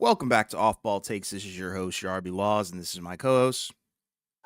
Welcome back to Off Ball Takes. This is your host, Yarby Laws, and this is my co-host.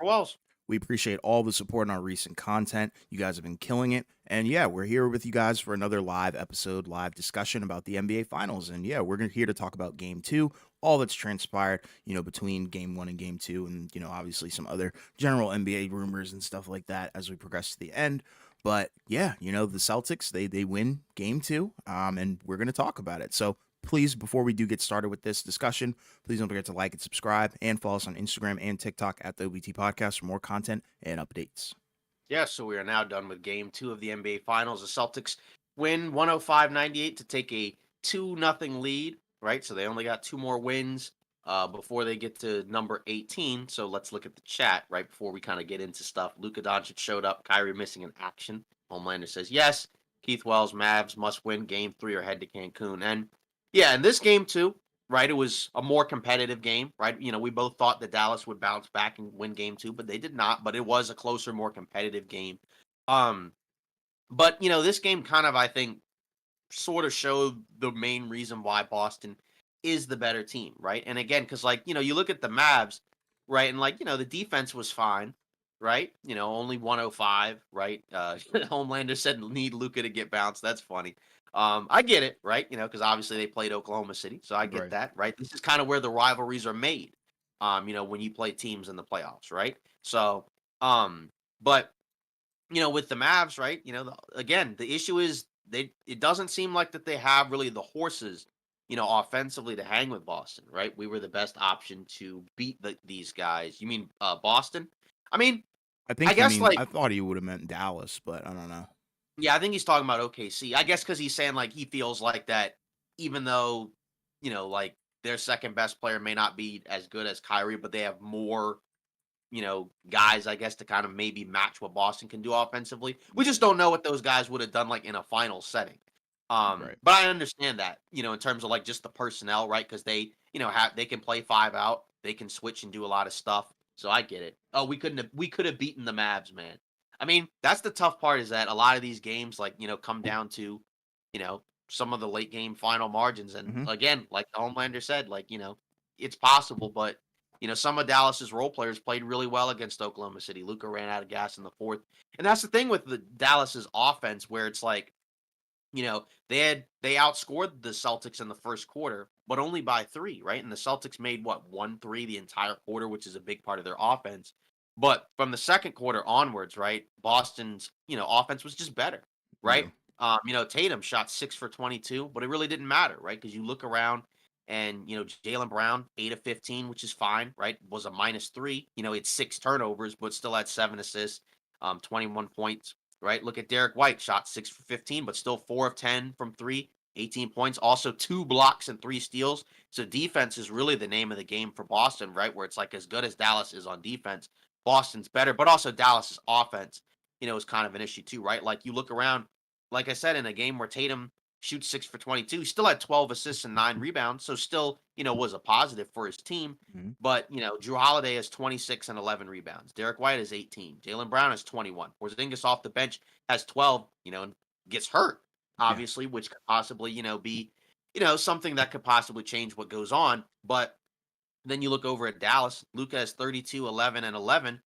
Wells. We appreciate all the support on our recent content. You guys have been killing it. And yeah, we're here with you guys for another live episode, live discussion about the NBA Finals. And yeah, we're here to talk about game two, all that's transpired, between game one and game two, and, obviously some other general NBA rumors and stuff like that as we progress to the end. But yeah, the Celtics, they win game two, and we're going to talk about it. So please, before we do get started with this discussion, please don't forget to like and subscribe and follow us on Instagram and TikTok at the OBT Podcast for more content and updates. Yeah, so we are now done with game two of the NBA Finals. The Celtics win 105-98 to take a 2-0 lead, right? So they only got two more wins before they get to number 18. So let's look at the chat right before we kind of get into stuff. Luka Doncic showed up, Kyrie missing in action. Homelander says yes. Keith Wells, Mavs must win game three or head to Cancun. And yeah, in this game too, right? It was a more competitive game, right? We both thought that Dallas would bounce back and win game two, but they did not. But it was a closer, more competitive game. Um, but this game kind of, I think, sort of showed the main reason why Boston is the better team, right? And again, because you look at the Mavs, right, and the defense was fine, right? Only 105, right? Homelander said need Luca to get bounced. That's funny. I get it, right? Because obviously they played Oklahoma City, so I get Right. that, right? This is kind of where the rivalries are made. When you play teams in the playoffs, right? So, but with the Mavs, right? Again, the issue is it doesn't seem like that they have really the horses, offensively to hang with Boston, right? We were the best option to beat these guys. You mean Boston? I mean, I I think he guess mean I thought he would have meant Dallas, but I don't know. yeah, I think he's talking about OKC. I guess because he's saying like he feels like that, even though like their second best player may not be as good as Kyrie, but they have more guys, I guess, to kind of maybe match what Boston can do offensively. We just don't know what those guys would have done like in a final setting. Right. But I understand that, in terms of like just the personnel, right? Because they, they can play five out, they can switch and do a lot of stuff. So I get it. Oh, we could have beaten the Mavs, man. I mean, that's the tough part is that a lot of these games, like, come down to, some of the late game final margins. And Hmm. again, like Homelander said, like, it's possible, but some of Dallas's role players played really well against Oklahoma City. Luca ran out of gas in the fourth. And that's the thing with the Dallas's offense where it's like, they outscored the Celtics in the first quarter, but only by 3, right? And the Celtics made what, 1-3 the entire quarter, which is a big part of their offense. But from the second quarter onwards, right, Boston's, offense was just better, Yeah. right? Tatum shot 6 for 22, but it really didn't matter, right? Because you look around and Jalen Brown 8 of 15, which is fine, right? Was a -3. He had 6 turnovers, but still had 7 assists, 21 points, right? Look at Derek White, shot 6 for 15, but still 4 of 10 from three, 18 points, also 2 blocks and 3 steals. So defense is really the name of the game for Boston, right? Where it's like as good as Dallas is on defense, Boston's better, but also Dallas's offense, is kind of an issue too, right? Like you look around, like I said, in a game where Tatum shoots 6 for 22, he still had 12 assists and 9 rebounds, so still, was a positive for his team. Hmm. But, Drew Holiday has 26 and 11 rebounds. Derek White has 18. Jalen Brown has 21. Porzingis off the bench has 12, and gets hurt, Yeah. obviously, which could possibly, be, something that could possibly change what goes on. But then you look over at Dallas, Luca has 32, 11, and 11.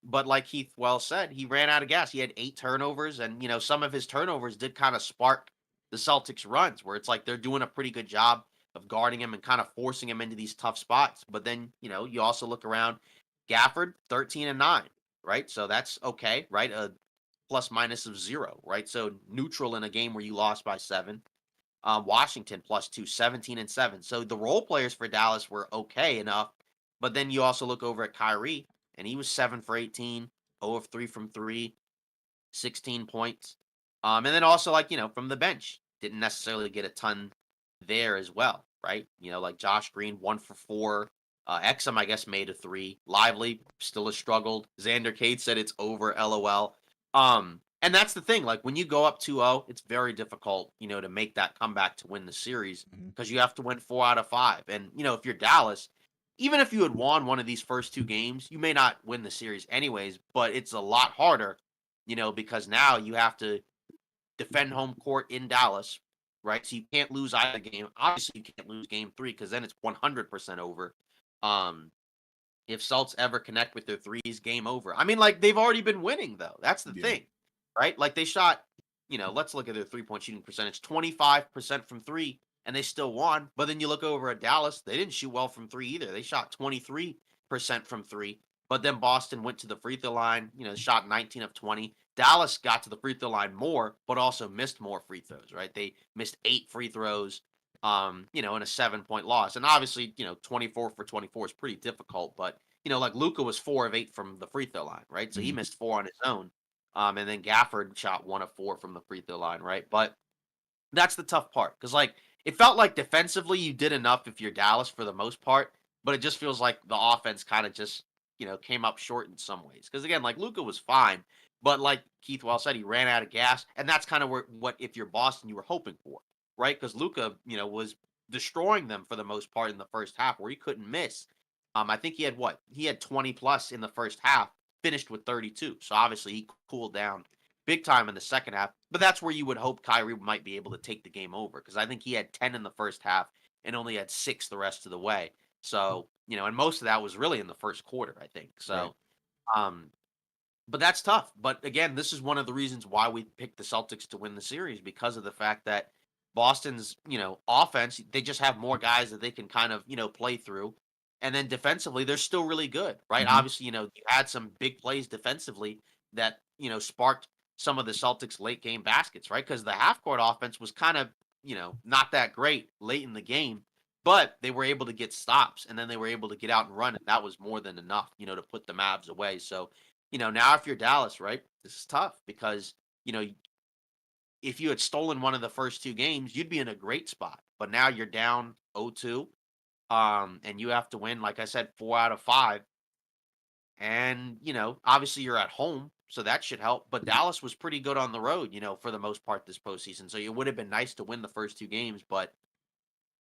But like Keith Wells said, he ran out of gas. He had 8 turnovers, and some of his turnovers did kind of spark the Celtics runs where it's like they're doing a pretty good job of guarding him and kind of forcing him into these tough spots. But then, you also look around Gafford, 13 and 9, right? So that's okay, right? A plus minus of 0, right? So neutral in a game where you lost by 7. Washington +2, 17 and 7. So the role players for Dallas were okay enough. But then you also look over at Kyrie, and he was 7 for 18, 0 of 3 from 3, 16 points. And then also, like, from the bench, didn't necessarily get a ton there as well, right? Like Josh Green, 1 for 4. Exum, I guess, made a 3. Lively still has struggled. Xander Cade said it's over, LOL. And that's the thing. Like when you go up 2-0, it's very difficult, to make that comeback to win the series Hmm. because you have to win 4 out of 5. And, if you're Dallas, even if you had won one of these first two games, you may not win the series anyways, but it's a lot harder, because now you have to defend home court in Dallas. right? So you can't lose either game. Obviously, you can't lose game three because then it's 100% over. Um, if Celts ever connect with their threes, game over. I mean, like they've already been winning though. That's the Yeah. thing, right? Like they shot, let's look at their 3-point shooting percentage, 25% from three, and they still won. But then you look over at Dallas, they didn't shoot well from three either. They shot 23% from three. But then Boston went to the free throw line, shot 19 of 20. Dallas got to the free throw line more, but also missed more free throws, right? They missed 8 free throws in a 7-point loss. And obviously, 24 for 24 is pretty difficult, but like Luca was 4 of 8 from the free throw line, right? So he Mhm. missed four on his own. And then Gafford shot 1 of 4 from the free throw line, right? But that's the tough part because like it felt like defensively you did enough if you're Dallas for the most part, but it just feels like the offense kind of just came up short in some ways. Because again, like Luca was fine, but like Keith well said, he ran out of gas, and that's kind of what if you're Boston you were hoping for, right? Because Luca, was destroying them for the most part in the first half where he couldn't miss. I think he had what he had 20 plus in the first half, finished with 32. So obviously he cooled down big time in the second half. But that's where you would hope Kyrie might be able to take the game over because I think he had 10 in the first half and only had 6 the rest of the way. So, and most of that was really in the first quarter, I think. Right. So, um, but that's tough. But again, this is one of the reasons why we picked the Celtics to win the series because of the fact that Boston's, offense, they just have more guys that they can kind of, play through. And then defensively, they're still really good, right? Mhm. Obviously, you had some big plays defensively that, sparked some of the Celtics late game baskets, right? Because the half court offense was kind of, not that great late in the game, but they were able to get stops and then they were able to get out and run. And that was more than enough, to put the Mavs away. So, now if you're Dallas, right, this is tough because, if you had stolen one of the first two games, you'd be in a great spot. But now you're down 0-2, and you have to win, like I said, 4 out of 5. And, obviously you're at home, so that should help. But Dallas was pretty good on the road, for the most part this postseason. So it would have been nice to win the first two games, but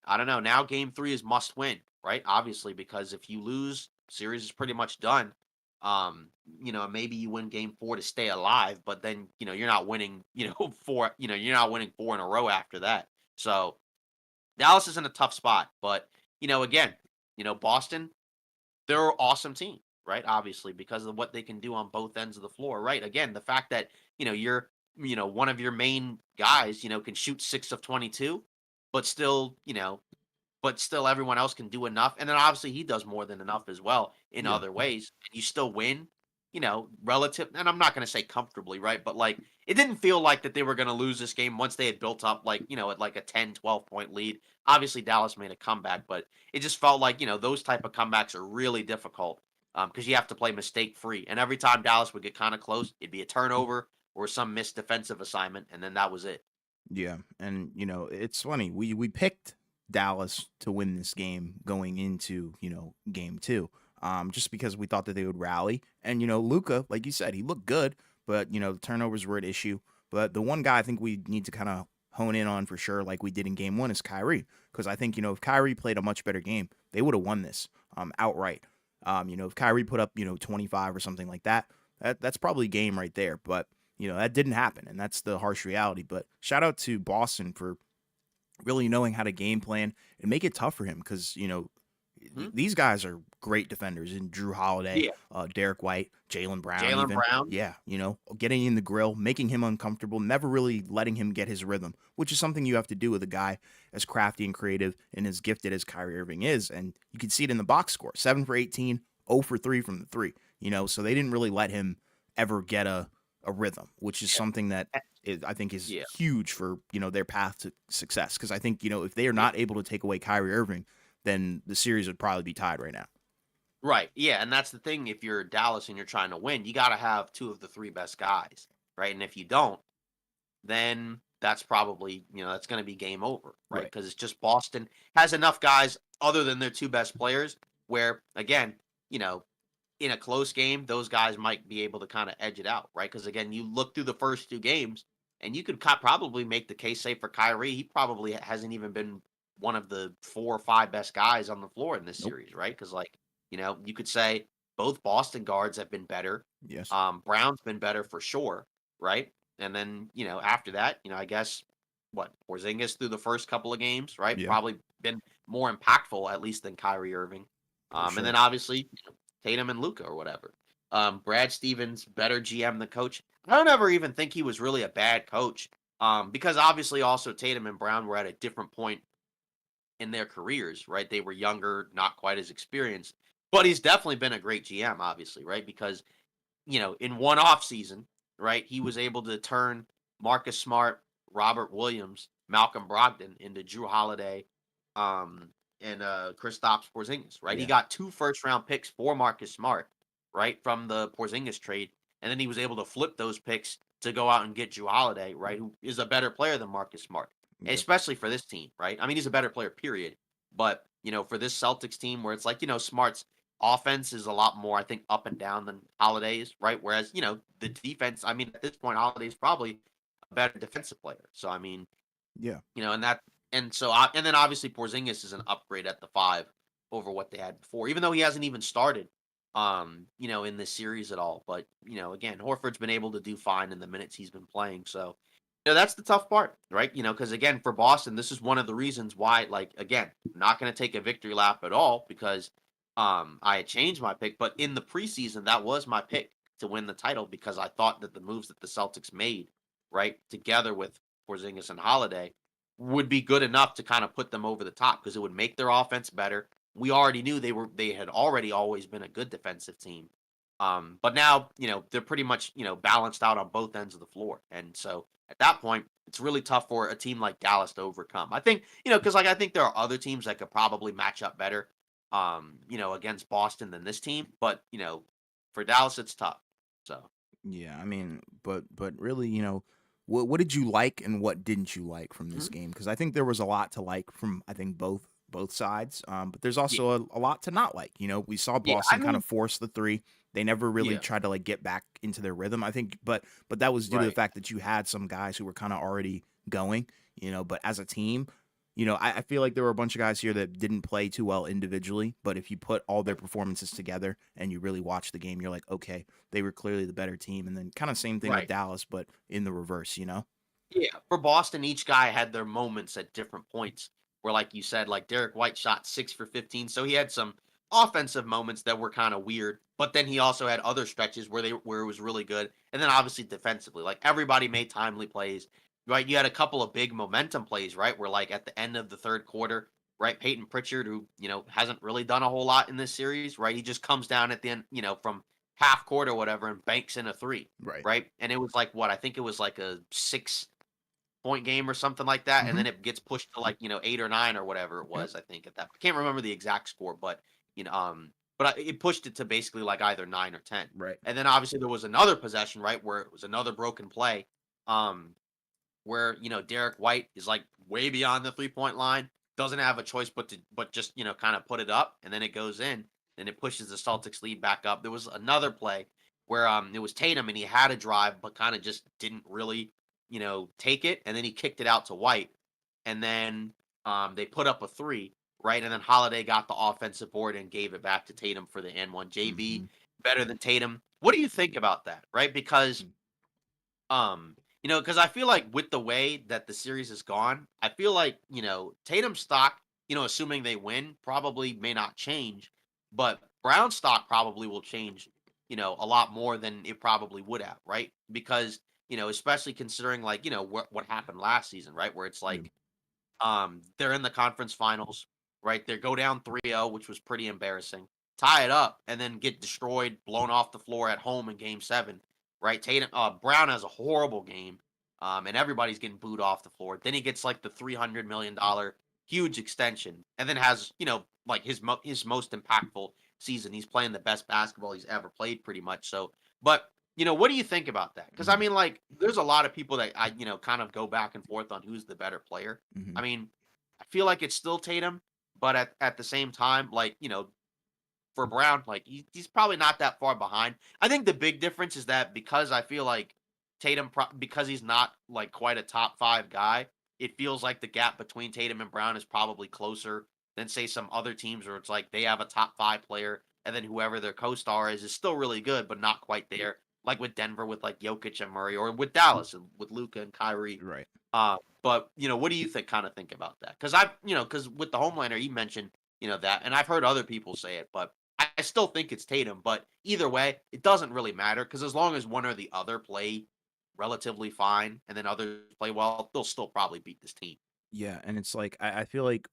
I don't know. Now game three is must win, right? Obviously, because if you lose, series is pretty much done. Maybe you win game four to stay alive, but then, you're not winning, you're not winning four in a row after that. So Dallas is in a tough spot. But, again, Boston, they're an awesome team, right? Obviously, because of what they can do on both ends of the floor, right? Again, the fact that, one of your main guys, can shoot 6 of 22, but still, but still everyone else can do enough. And then obviously he does more than enough as well in Yeah. other ways. And you still win, relative. And I'm not going to say comfortably, right? But like it didn't feel like that they were going to lose this game once they had built up like, at like a 10, 12 point lead. Obviously Dallas made a comeback, but it just felt like, those type of comebacks are really difficult because you have to play mistake free. And every time Dallas would get kind of close, it'd be a turnover or some missed defensive assignment. And then that was it. Yeah, and it's funny. We picked Dallas to win this game going into game two, just because we thought that they would rally. And Luca, like you said, he looked good, but the turnovers were an issue. But the one guy I think we need to kind of hone in on for sure, like we did in game one, is Kyrie, because I think if Kyrie played a much better game, they would have won this outright. If Kyrie put up 25 or something like that, that's probably game right there. But that didn't happen, and that's the harsh reality. But shout out to Boston for really knowing how to game plan and make it tough for him because, Mhm. these guys are great defenders and Drew Holiday, Yeah. Derek White, Jalen Brown, Jalen even. Brown. Yeah, getting in the grill, making him uncomfortable, never really letting him get his rhythm, which is something you have to do with a guy as crafty and creative and as gifted as Kyrie Irving is. And you can see it in the box score 7 for 18, 0 for 3 from the three, so they didn't really let him ever get a rhythm, which is Yeah. something that Eh, I think is Yeah. huge for their path to success. Because I think if they are Yeah. not able to take away Kyrie Irving, then the series would probably be tied right now. Right. Yeah, and that's the thing. If you're Dallas and you're trying to win, you got to have two of the three best guys, right? And if you don't, then that's probably that's going to be game over, right? Right. Because it's just Boston has enough guys other than their two best players, where again, you know, in a close game, those guys might be able to kind of edge it out, right? Because again, you look through the first two games, and you could probably make the case, say for Kyrie, he probably hasn't even been one of the 4 or 5 best guys on the floor in this Nope. series, right? Because like you could say both Boston guards have been better. Yes. Brown's been better for sure, right? And then after that, I guess what, Porzingis through the first couple of games, right? Yeah, Probably been more impactful at least than Kyrie Irving. for And then sure. obviously Tatum and Luca or whatever. Brad Stevens, better GM than coach. I don't ever even think he was really a bad coach. Because obviously also Tatum and Brown were at a different point in their careers, right? They were younger, not quite as experienced. But he's definitely been a great GM, obviously, right? Because in one off season, right, he was able to turn Marcus Smart, Robert Williams, Malcolm Brogdon into Drew Holiday, um, and Kristaps Porzingis, right? He Yeah. got 2 first round picks for Marcus Smart, right, from the Porzingis trade, and then he was able to flip those picks to go out and get Drew Holiday, right, who is a better player than Marcus Smart, Yeah. especially for this team, right? I mean, he's a better player, period. But for this Celtics team, where it's like Smart's offense is a lot more, I think, up and down than Holiday's, right? Whereas, the defense, I mean, at this point, Holiday's probably a better defensive player. So, I mean, Yeah. and that, and then obviously Porzingis is an upgrade at the 5 over what they had before, even though he hasn't even started, in this series at all. But, again, Horford's been able to do fine in the minutes he's been playing. So, that's the tough part, right? Because again, for Boston, this is one of the reasons why, like, again, I'm not going to take a victory lap at all because I had changed my pick, but in the preseason, that was my pick to win the title because I thought that the moves that the Celtics made, right, together with Porzingis and Holiday, would be good enough to kind of put them over the top because it would make their offense better. We already knew they had already always been a good defensive team. But now, they're pretty much, balanced out on both ends of the floor. And so at that point, it's really tough for a team like Dallas to overcome. I think, because like I think there are other teams that could probably match up better against Boston than this team. But, for Dallas, it's tough. So, Yeah, I mean, but really, what did you like and what didn't you like from this mhm. game? Because I think there was a lot to like from I think both sides. But there's Yeah. also a lot to not like. We saw Yeah. I Boston kind mean, of force the three. They never really yeah. tried to like get back into their rhythm. I think, but that was due to the Right. fact that you had some guys who were kind of already going. But as a team, I feel like there were a bunch of guys here that didn't play too well individually, but if you put all their performances together and you really watch the game, you're like, okay, they were clearly the better team. And then kind of same thing with Right. Dallas, but in the reverse. Yeah, for Boston, each guy had their moments at different points. Where, like you said, like Derek White shot 6 for 15, so he had some offensive moments that were kind of weird. But then he also had other stretches where it was really good, and then obviously defensively, like everybody made timely plays. Right, you had a couple of big momentum plays, right? Where like at the end of the third quarter, right, Peyton Pritchard, who hasn't really done a whole lot in this series, right? He just comes down at the end, from half court or whatever, and banks in a three, Right. right? And it was like what I think it was like a 6 point game or something like that, and Hmm. then it gets pushed to like 8 or 9 or whatever it Yep. was. I think at that, I can't remember the exact score, but it pushed it to basically like either 9 or 10. Right. And then obviously there was another possession, right, where it was another broken play, um, where Derek White is like way beyond the 3 point line, doesn't have a choice but just kind of put it up, and then it goes in, and it pushes the Celtics lead back up. There was another play where it was Tatum and he had a drive but kind of just didn't really take it, and then he kicked it out to White, and then they put up a three, right, and then Holiday got the offensive board and gave it back to Tatum for the N1. Hmm. JV better than Tatum. What do you think about that, right? Because because I feel like with the way that the series has gone, I feel like, Tatum stock, assuming they win, probably may not change, but Brown stock probably will change, a lot more than it probably would have, right? Because, especially considering like, what happened last season, right? Where it's Yeah. like they're in the conference finals, right? They go down 3-0, which was pretty embarrassing. Tie it up and then get destroyed, blown off the floor at home in game 7, right? Tatum Brown has a horrible game. And everybody's getting booed off the floor. Then he gets like the $300 million huge extension and then has, like his most impactful season. He's playing the best basketball he's ever played pretty much. So, but what do you think about that? Because I Hmm. mean, like, there's a lot of people that I, kind of go back and forth on who's the better player. I Hmm. mean, I feel like it's still Tatum, but at the same time, like, for Brown, like he's probably not that far behind. I think the big difference is that because I feel like because he's not like quite a top 5 guy, it feels like the gap between Tatum and Brown is probably closer than say some other teams where it's like they have a top 5 player and then whoever their co-star is still really good but not quite there. like with Denver with like Jokic and Murray, or with Dallas and with Luca and Kyrie. Right. But what do you think about that? Because because with the Homelander, you mentioned that, and I've heard other people say it, but I still think it's Tatum. But either way, it doesn't really matter because as long as one or the other play relatively fine, and then others play well, they'll still probably beat this team. Yeah, and it's like I feel like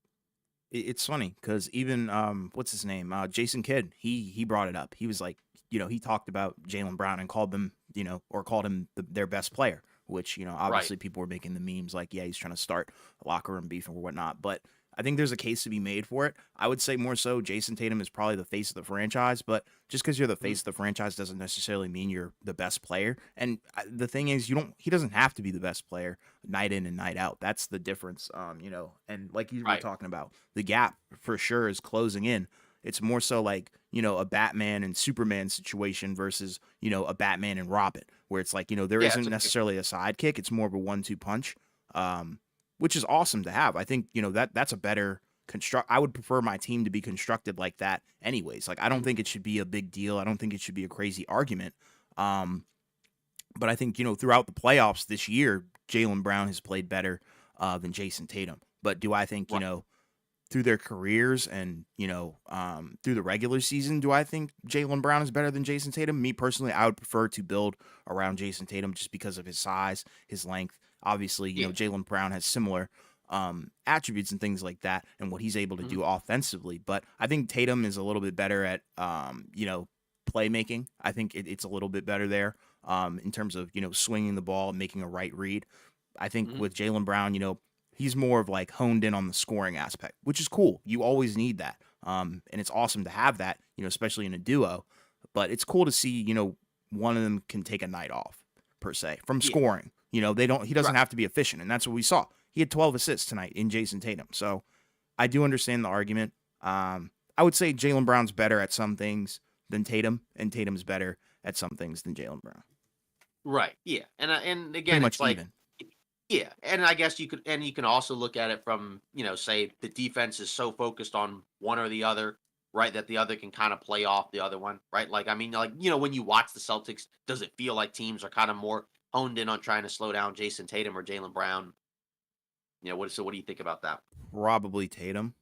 it's funny because even what's his name, Jason Kidd, he brought it up. He was like, he talked about Jalen Brown and called them, or called him their best player. Which Right. obviously people were making the memes like, yeah, he's trying to start a locker room beef or whatnot. But I think there's a case to be made for it. I would say more so Jason Tatum is probably the face of the franchise, but just because you're the Mhm. face of the franchise doesn't necessarily mean you're the best player. And the thing is, he doesn't have to be the best player night in and night out. That's the difference. And like you were Right. talking about, the gap for sure is closing in. It's more so like, a Batman and Superman situation versus, a Batman and Robin, where it's like, there Yeah, it's isn't a big. necessarily a sidekick. It's more of a 1-2 punch. Um, which is awesome to have. I think, that's a better construct. I would prefer my team to be constructed like that anyways. Like, I don't Mhm. think it should be a big deal. I don't think it should be a crazy argument. Um, but I think, throughout the playoffs this year, Jalen Brown has played better than Jason Tatum. But do I think, Right. through their careers and, through the regular season, do I think Jalen Brown is better than Jason Tatum? Me personally, I would prefer to build around Jason Tatum just because of his size, his length. Obviously, Yeah. Jalen Brown has similar attributes and things like that and what he's able to Mhm. do offensively. But I think Tatum is a little bit better at, playmaking. I think it's a little bit better there in terms of, swinging the ball and making a right read. I think Mhm. with Jalen Brown, he's more of like honed in on the scoring aspect, which is cool. You always need that. And it's awesome to have that, especially in a duo. But it's cool to see, one of them can take a night off per se from Yeah. scoring. He Right. doesn't have to be efficient, and that's what we saw. He had 12 assists tonight in Jason Tatum. So I do understand the argument. I would say Jalen Brown's better at some things than Tatum, and Tatum's better at some things than Jalen Brown. Right. Yeah. And Pretty again, much it's like, even. yeah, and I guess you can also look at it from, say the defense is so focused on one or the other, right, that the other can kind of play off the other one, right? Like I mean, like, when you watch the Celtics, does it feel like teams are kind of more honed in on trying to slow down Jason Tatum or Jalen Brown? What do you think about that? Probably Tatum.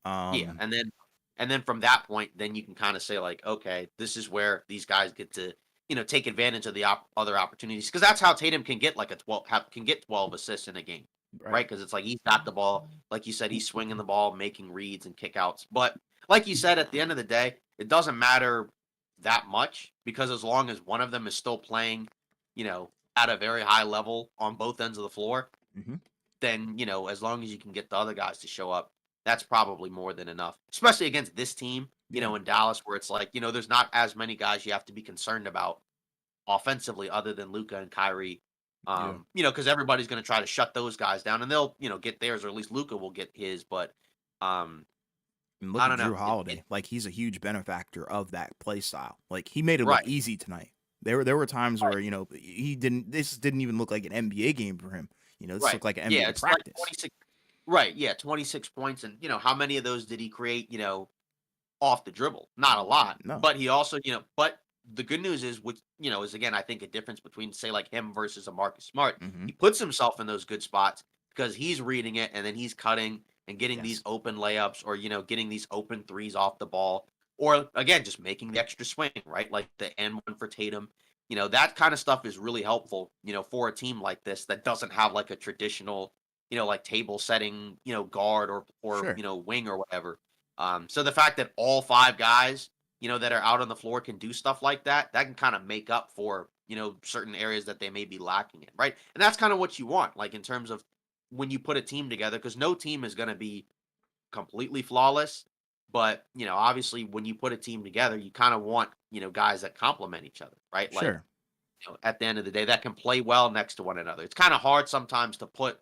Yeah, Um, and then from that point, then you can kind of say like, okay, this is where these guys get to take advantage of the other opportunities because that's how Tatum can get like can get 12 assists in a game, right. right? Because it's like he's got the ball, like you said, he's swinging the ball, making reads and kickouts. But like you said, at the end of the day, it doesn't matter that much because as long as one of them is still playing, at a very high level on both ends of the floor, Hmm. then, as long as you can get the other guys to show up, that's probably more than enough. Especially against this team, Yeah. in Dallas, where it's like, there's not as many guys you have to be concerned about offensively other than Luca and Kyrie. Yeah. Because everybody's going to try to shut those guys down and they'll, get theirs, or at least Luca will get his. But um, And look I at don't know. Drew Holiday. Like, he's a huge benefactor of that play style. Like, he made it look Right. easy tonight. There were times Right. where, he didn't this didn't even look like an NBA game for him. This Right. looked like an Yeah. NBA It's like practice. 26. Right. Yeah. 26 points. And, how many of those did he create, off the dribble? Not a lot, No. but he also, but the good news is, which is again, I think a difference between say like him versus a Marcus Smart. Hmm. He puts himself in those good spots because he's reading it and then he's cutting and getting these Yes. open layups or getting these open threes off the ball or again just making the extra swing, right? Like the end one for Tatum. That kind of stuff is really helpful, for a team like this that doesn't have like a traditional, like table setting, guard or Sure. wing or whatever. So the fact that all five guys, that are out on the floor can do stuff like that, that can kind of make up for, certain areas that they may be lacking in, right? And that's kind of what you want, like in terms of when you put a team together, because no team is going to be completely flawless. But, obviously when you put a team together, you kind of want, guys that complement each other, right? Like, Sure. at the end of the day, that can play well next to one another. It's kind of hard sometimes to put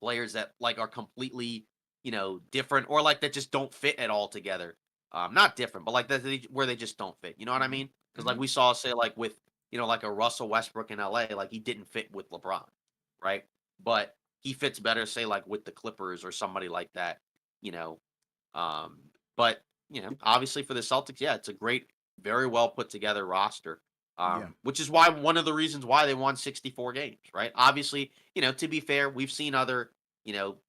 players that like are completely, different or like that just don't fit at all together. Not different, but like that where they just don't fit. You know what I Hmm. mean? Because like Hmm. we saw, say like with like a Russell Westbrook in LA, like he didn't fit with LeBron, right? But he fits better, say like with the Clippers or somebody like that. You know, but obviously for the Celtics, yeah, it's a great, very well put together roster. Yeah. Which is why one of the reasons why they won 64 games, right? Obviously, to be fair, we've seen other,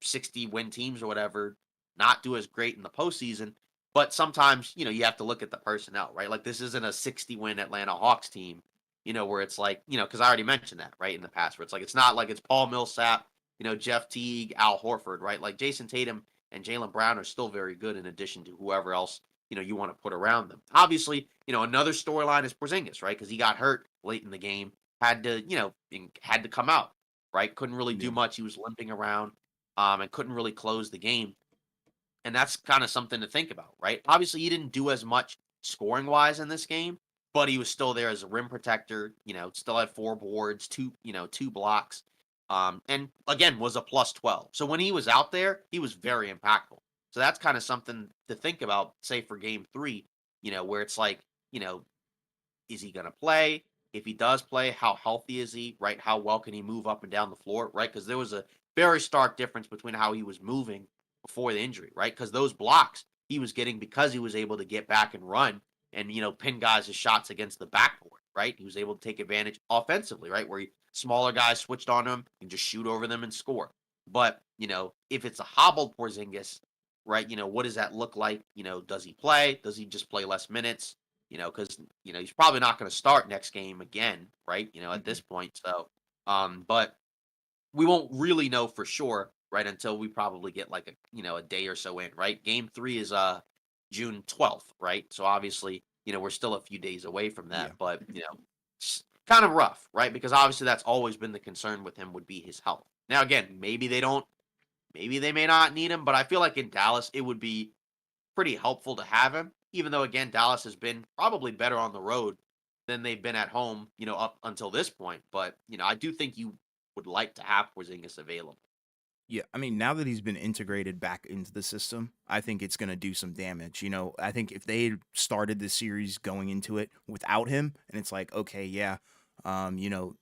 60 win teams or whatever not do as great in the postseason. But sometimes, you have to look at the personnel, right? Like this isn't a 60 win Atlanta Hawks team, where it's like, because I already mentioned that, right, in the past, where it's like, it's not like it's Paul Millsap, Jeff Teague, Al Horford, right? Like Jason Tatum and Jalen Brown are still very good in addition to whoever else you want to put around them. Obviously, another storyline is Porzingis, right? Because he got hurt late in the game, had to, had to come out, right? Couldn't really do Yeah. much. He was limping around, and couldn't really close the game. And that's kind of something to think about, right? Obviously, he didn't do as much scoring wise in this game, but he was still there as a rim protector, still had 4 boards, two blocks, and again was a plus 12. So when he was out there, he was very impactful. So that's kind of something to think about, say for game three, where it's like, you know, is he going to play? If he does play, how healthy is he? Right? How well can he move up and down the floor? Right? Because there was a very stark difference between how he was moving before the injury. Right? Because those blocks he was getting because he was able to get back and run and pin guys' shots against the backboard. Right? He was able to take advantage offensively. Right? Where smaller guys switched on him and just shoot over them and score. But if it's a hobbled Porzingis, right? What does that look like? Does he play? Does he just play less minutes? Because he's probably not going to start next game again, right? At Mhm. this point. So, but we won't really know for sure, right, until we probably get like a day or so in, right? Game three is June 12th, right? So obviously, we're still a few days away from that, Yeah. but it's kind of rough, right? Because obviously that's always been the concern with him would be his health. Now again, maybe they may not need him, but I feel like in Dallas it would be pretty helpful to have him, even though again Dallas has been probably better on the road than they've been at home, up until this point. But I do think you would like to have Porzingis available. Yeah, I mean, now that he's been integrated back into the system, I think it's going to do some damage. I think if they had started this series going into it without him, and it's like, okay, yeah, um, you know,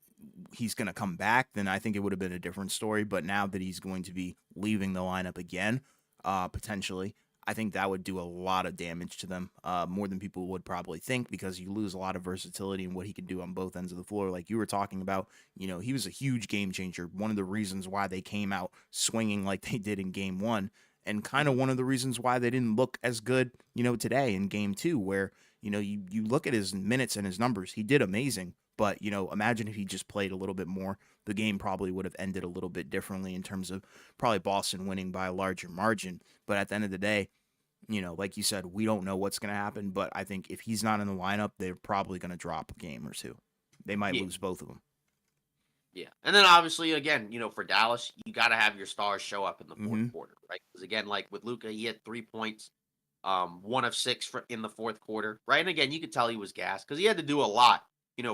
he's going to come back, then I think it would have been a different story. But now that he's going to be leaving the lineup again, potentially, I think that would do a lot of damage to them, more than people would probably think, because you lose a lot of versatility in what he can do on both ends of the floor. Like you were talking about, he was a huge game changer. One of the reasons why they came out swinging like they did in game one, and kind of Mhm. one of the reasons why they didn't look as good, today in game two, where, you look at his minutes and his numbers, he did amazing. But, imagine if he just played a little bit more, the game probably would have ended a little bit differently in terms of probably Boston winning by a larger margin. But at the end of the day, like you said, we don't know what's going to happen. But I think if he's not in the lineup, they're probably going to drop a game or two. They might Yeah, lose both of them. yeah, and then obviously again, for Dallas, you got to have your stars show up in the fourth Hmm. quarter, right? Because again, like with Luca, he had 3 points, one of six in the fourth quarter, right? And again, you could tell he was gassed because he had to do a lot,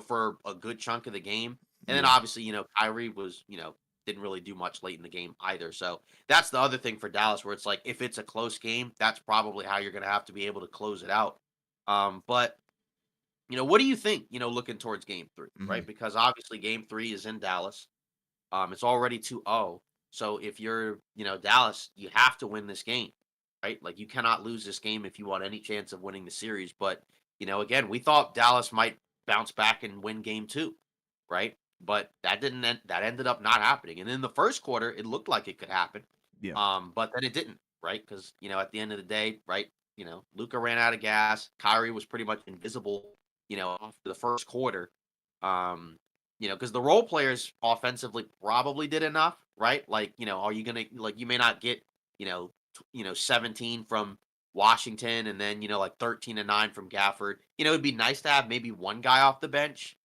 for a good chunk of the game. And then Yeah. obviously, Kyrie was, didn't really do much late in the game either. So that's the other thing for Dallas, where it's like if it's a close game, that's probably how you're going to have to be able to close it out. But what do you think? Looking towards game three, Hmm. right? Because obviously, game three is in Dallas. It's already 2-0. So if you're, Dallas, you have to win this game, right? Like you cannot lose this game if you want any chance of winning the series. But, again, we thought Dallas might bounce back and win game two, right? But that didn't that ended up not happening. And in the first quarter, it looked like it could happen. Yeah. But then it didn't, right? Because, at the end of the day, right, Luca ran out of gas. Kyrie was pretty much invisible, after the first quarter. Um, because the role players offensively probably did enough, right? Like, are you gonna like you may not get, 17 from Washington and then, like 13 and 9 from Gafford. It'd be nice to have maybe one guy off the bench,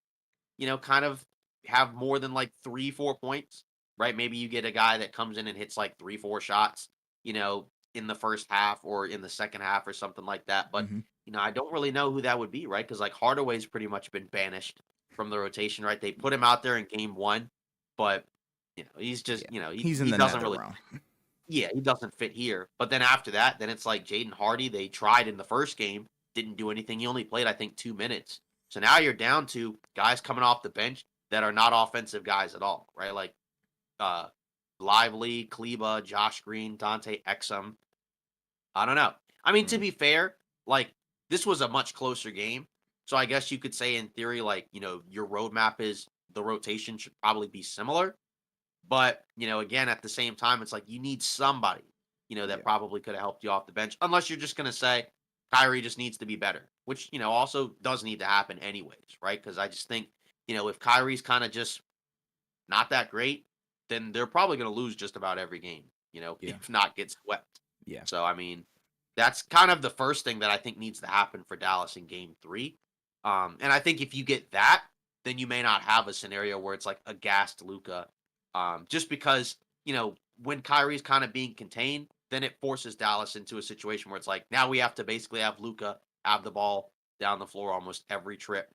kind of have more than like 3, 4 points, right? Maybe you get a guy that comes in and hits like 3, 4 shots, in the first half or in the second half or something like that. But, Hmm. I don't really know who that would be, right? Because like Hardaway's pretty much been banished from the rotation, right? They put him out there in game one, but he's just, Yeah. he, He's in he the doesn't nether really, realm. yeah, he doesn't fit here. But then after that, then it's like Jaden Hardy. They tried in the first game, didn't do anything. He only played, I think, 2 minutes. So now you're down to guys coming off the bench that are not offensive guys at all, right? Like uh Lively, Kleba, Josh Green, Dante Exum. I don't know. I mean, to Right. be fair, like this was a much closer game. So I guess you could say in theory, like, your roadmap is the rotation should probably be similar. But, again, at the same time, it's like you need somebody, that Yeah. probably could have helped you off the bench, unless you're just going to say Kyrie just needs to be better, which, also does need to happen anyways, right? Because I just think, if Kyrie's kind of just not that great, then they're probably going to lose just about every game, Yeah. if not get swept. Yeah. So, I mean, that's kind of the first thing that I think needs to happen for Dallas in game three. And I think if you get that, then you may not have a scenario where it's like a gassed Luca. Just because, when Kyrie's kind of being contained, then it forces Dallas into a situation where it's like now we have to basically have Luca have the ball down the floor almost every trip.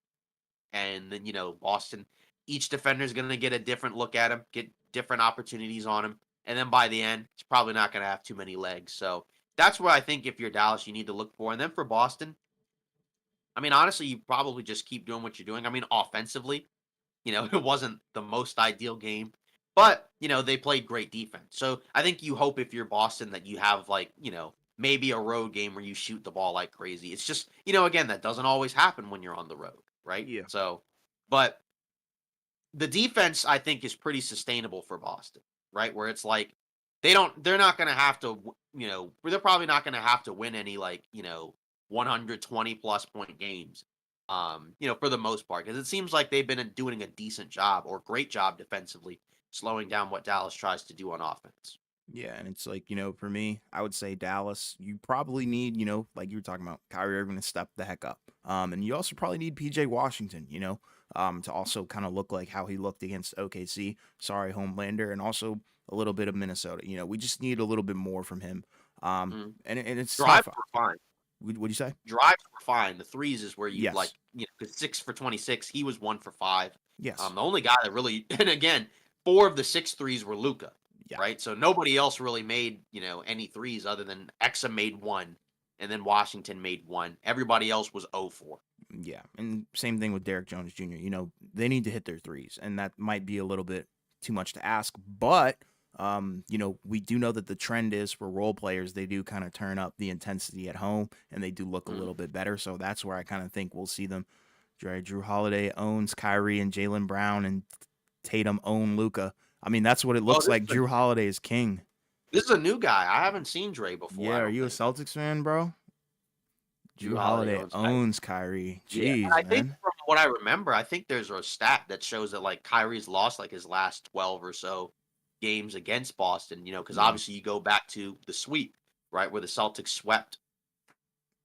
And then, Boston, each defender is going to get a different look at him, get different opportunities on him. And then by the end, it's probably not going to have too many legs. So that's where I think if you're Dallas, you need to look for. And then for Boston, I mean, honestly, you probably just keep doing what you're doing. I mean, offensively, it wasn't the most ideal game, but, they played great defense. So I think you hope if you're Boston that you have like, maybe a road game where you shoot the ball like crazy. It's just, again, that doesn't always happen when you're on the road, right? Yeah. So, but the defense I think is pretty sustainable for Boston, right? Where it's like they're not going to have to, they're probably not going to have to win any like, 120 plus point games. For the most part, because it seems like they've been doing a decent job or great job defensively, slowing down what Dallas tries to do on offense. Yeah, and it's like, for me, I would say Dallas, you probably need, like you were talking about, Kyrie Irving to step the heck up. And you also probably need PJ Washington, to also kind of look like how he looked against OKC. Sorry, Homelander, and also a little bit of Minnesota. We just need a little bit more from him. Mhm. And it's Drives tough. were fine. What'd you say? Drives were fine. The threes is where you like, Yes. 'cause 6 for 26. He was 1 for 5. Yes. The only guy that really, and again, 4 of the 6 threes were Luca, Yeah. right? So nobody else really made, any threes other than Exum made one, and then Washington made one. Everybody else was 0 for. Yeah, and same thing with Derek Jones Jr. They need to hit their threes, and that might be a little bit too much to ask. But we do know that the trend is for role players, they do kind of turn up the intensity at home, and they do look a Mhm. little bit better. So that's where I kind of think we'll see them. Drew Holiday owns Kyrie and Jalen Brown, and Tatum own Luca. I mean, that's what it Oh, looks like. Drew Holiday is king. this is a new guy. I haven't seen Dre before, Yeah, I are don't you a think. Celtics fan, bro? Drew Drew Holiday Holiday owns Kyrie. owns Kyrie. Yeah, and Jeez, I think man. from what I remember, I think there's a stat that shows that, like, Kyrie's lost, like, his last 12 or so games against Boston, because Yeah, obviously you go back to the sweep, right, where the Celtics swept,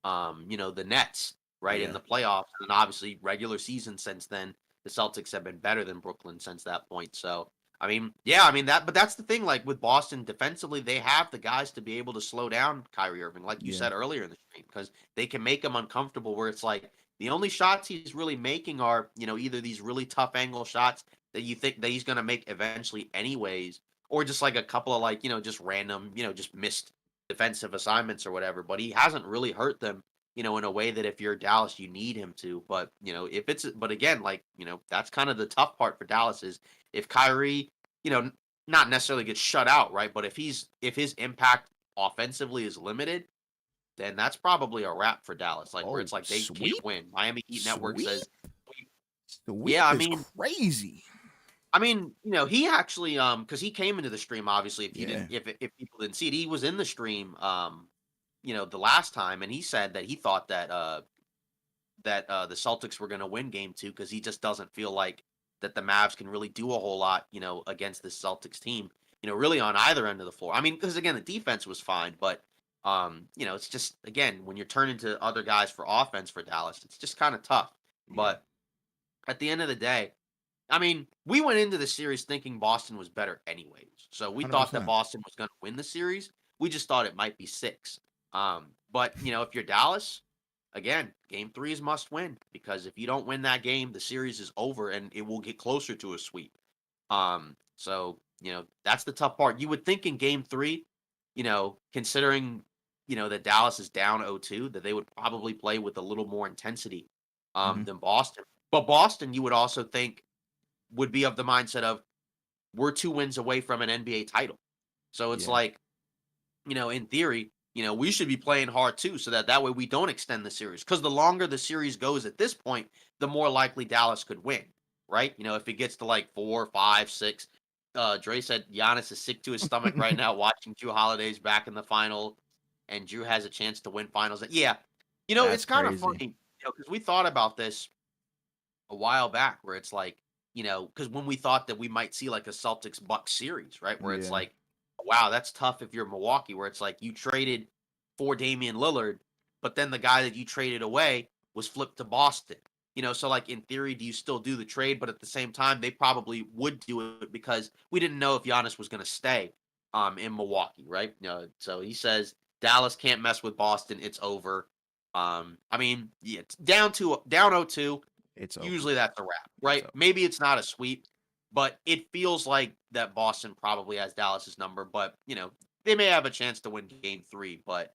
the Nets, right, in yeah, the playoffs, and obviously regular season since then, the Celtics have been better than Brooklyn since that point. So, I mean, yeah, I mean but that's the thing. Like with Boston defensively, they have the guys to be able to slow down Kyrie Irving, like you yeah, said earlier in the stream, because they can make him uncomfortable. Where it's like the only shots he's really making are, either these really tough angle shots that you think that he's going to make eventually, anyways, or just like a couple of like, just random, just missed defensive assignments or whatever, but he hasn't really hurt them, in a way that if you're Dallas, you need him to. But, if but again, like, that's kind of the tough part for Dallas is if Kyrie, not necessarily gets shut out, right? But if his impact offensively is limited, then that's probably a wrap for Dallas. Like where Oh, it's like they can't sweep? win. Miami Heat Network Sweep? says, Sweep yeah, I is mean, crazy. he actually, because he came into the stream, obviously, if you didn't, Yeah. if people didn't see it, he was in the stream, the last time, and he said that he thought that the Celtics were going to win Game 2 because he just doesn't feel like that the Mavs can really do a whole lot, against this Celtics team, really on either end of the floor. I mean, because again, the defense was fine, but it's just again when you're turning to other guys for offense for Dallas, it's just kind of tough. Yeah. But at the end of the day, I mean, we went into the series thinking Boston was better anyways. So we thought that 100%. Boston was going to win the series. We just thought it might be 6. But, if you're Dallas, again, game 3 is must win because if you don't win that game, the series is over and it will get closer to a sweep. So, that's the tough part. You would think in game 3, considering, that Dallas is down 0-2, that they would probably play with a little more intensity Hmm. than Boston. But Boston, you would also think would be of the mindset of we're 2 wins away from an NBA title. So it's Yeah. like, in theory, we should be playing hard too, so that way we don't extend the series. Because the longer the series goes at this point, the more likely Dallas could win, right? If it gets to like 4, 5, 6. Dre said Giannis is sick to his stomach right now watching Drew Holiday's back in the final, and Drew has a chance to win finals. Yeah, it's That's kind of crazy. funny, because we thought about this a while back, where it's like, because when we thought that we might see like a Celtics Bucks series, right, where it's Yeah. like, wow, that's tough if you're Milwaukee, where it's like you traded for Damian Lillard, but then the guy that you traded away was flipped to Boston. So like in theory, do you still do the trade? But at the same time, they probably would do it because we didn't know if Giannis was going to stay in Milwaukee, right? So he says Dallas can't mess with Boston. It's over. I mean, yeah, it's down 0-2. It's over. Usually that's a wrap, It's right? over. Maybe it's not a sweep, but it feels like that Boston probably has Dallas's number. But they may have a chance to win Game 3. But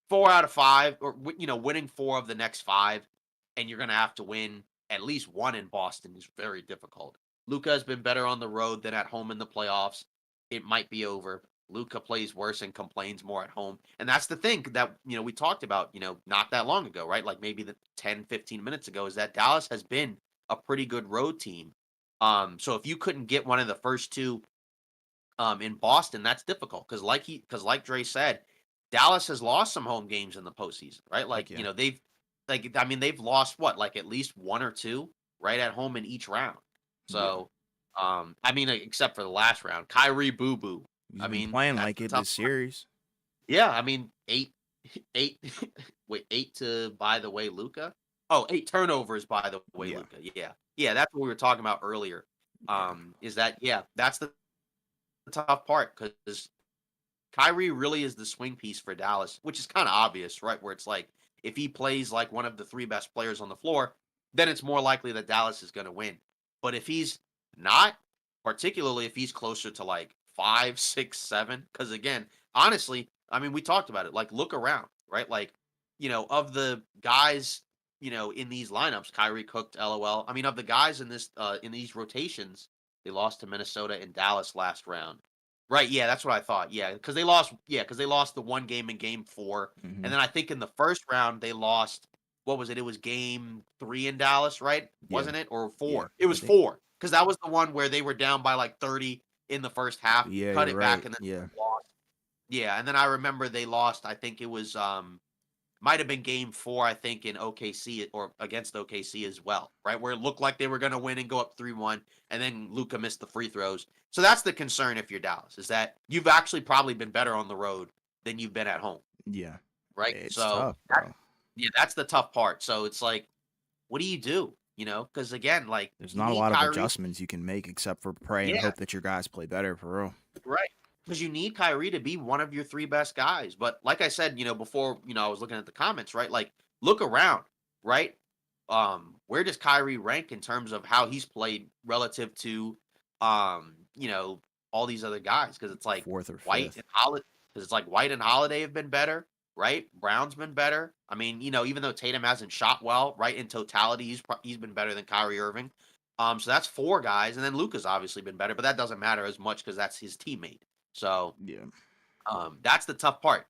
4 out of 5, or winning 4 of the next 5, and you're going to have to win at least one in Boston is very difficult. Luka has been better on the road than at home in the playoffs. It might be over. Luka plays worse and complains more at home. And that's the thing that, we talked about, not that long ago, right? Like maybe the 10, 15 minutes ago, is that Dallas has been a pretty good road team. So if you couldn't get one of the first two in Boston, that's difficult because like Dre said, Dallas has lost some home games in the postseason, right? Heck Like, yeah. they've lost what, like at least one or two right at home in each round. Yeah. So, except for the last round, Kyrie Boo Boo. He's been playing That's like the it tough this part. series. Yeah, eight, wait, 8 to, by the way, Luca. Oh, 8 turnovers, by the way, Yeah. Luca. Yeah, yeah, that's what we were talking about earlier. Yeah. Is that yeah, that's the tough part because Kyrie really is the swing piece for Dallas, which is kind of obvious, right? Where it's like if he plays like one of the 3 best players on the floor, then it's more likely that Dallas is going to win. But if he's not, particularly if he's closer to like 5, 6, 7, because again, honestly, we talked about it. Like, look around, right? Like, of the guys, in these lineups, Kyrie cooked, LOL. Of the guys in these rotations, they lost to Minnesota and Dallas last round. Right, yeah, that's what I thought. Because they lost the one game in Game 4, Hmm. and then I think in the first round they lost. What was it? It was Game 3 in Dallas, right? Yeah. Wasn't it? Or Yeah. 4? It I was think. 4 because that was the one where they were down by like 30 in the first half, Yeah, cut you're it back, right. and then Yeah. lost. Yeah, and then I remember they lost. I think it was might have been Game 4. I think in OKC or against OKC as well, right? Where it looked like they were going to win and go up 3-1, and then Luca missed the free throws. So that's the concern if you're Dallas, is that you've actually probably been better on the road than you've been at home, Yeah. right? It's So tough, bro. yeah, that's the tough part. So it's like, what do you do? Because again, like There's you not a need lot of Kyrie. adjustments you can make except for pray and Yeah, hope that your guys play better for real. right. Because you need Kyrie to be one of your 3 best guys. But like I said, before, I was looking at the comments, right? Like, look around, right? Where does Kyrie rank in terms of how he's played relative to, all these other guys? Because it's like Fourth or White fifth. and Holiday. Because it's like White and Holiday have been better, right? Brown's been better. Even though Tatum hasn't shot well, right? In totality, he's been better than Kyrie Irving. So that's 4 guys, and then Luca's obviously been better, but that doesn't matter as much because that's his teammate. So Yeah. that's the tough part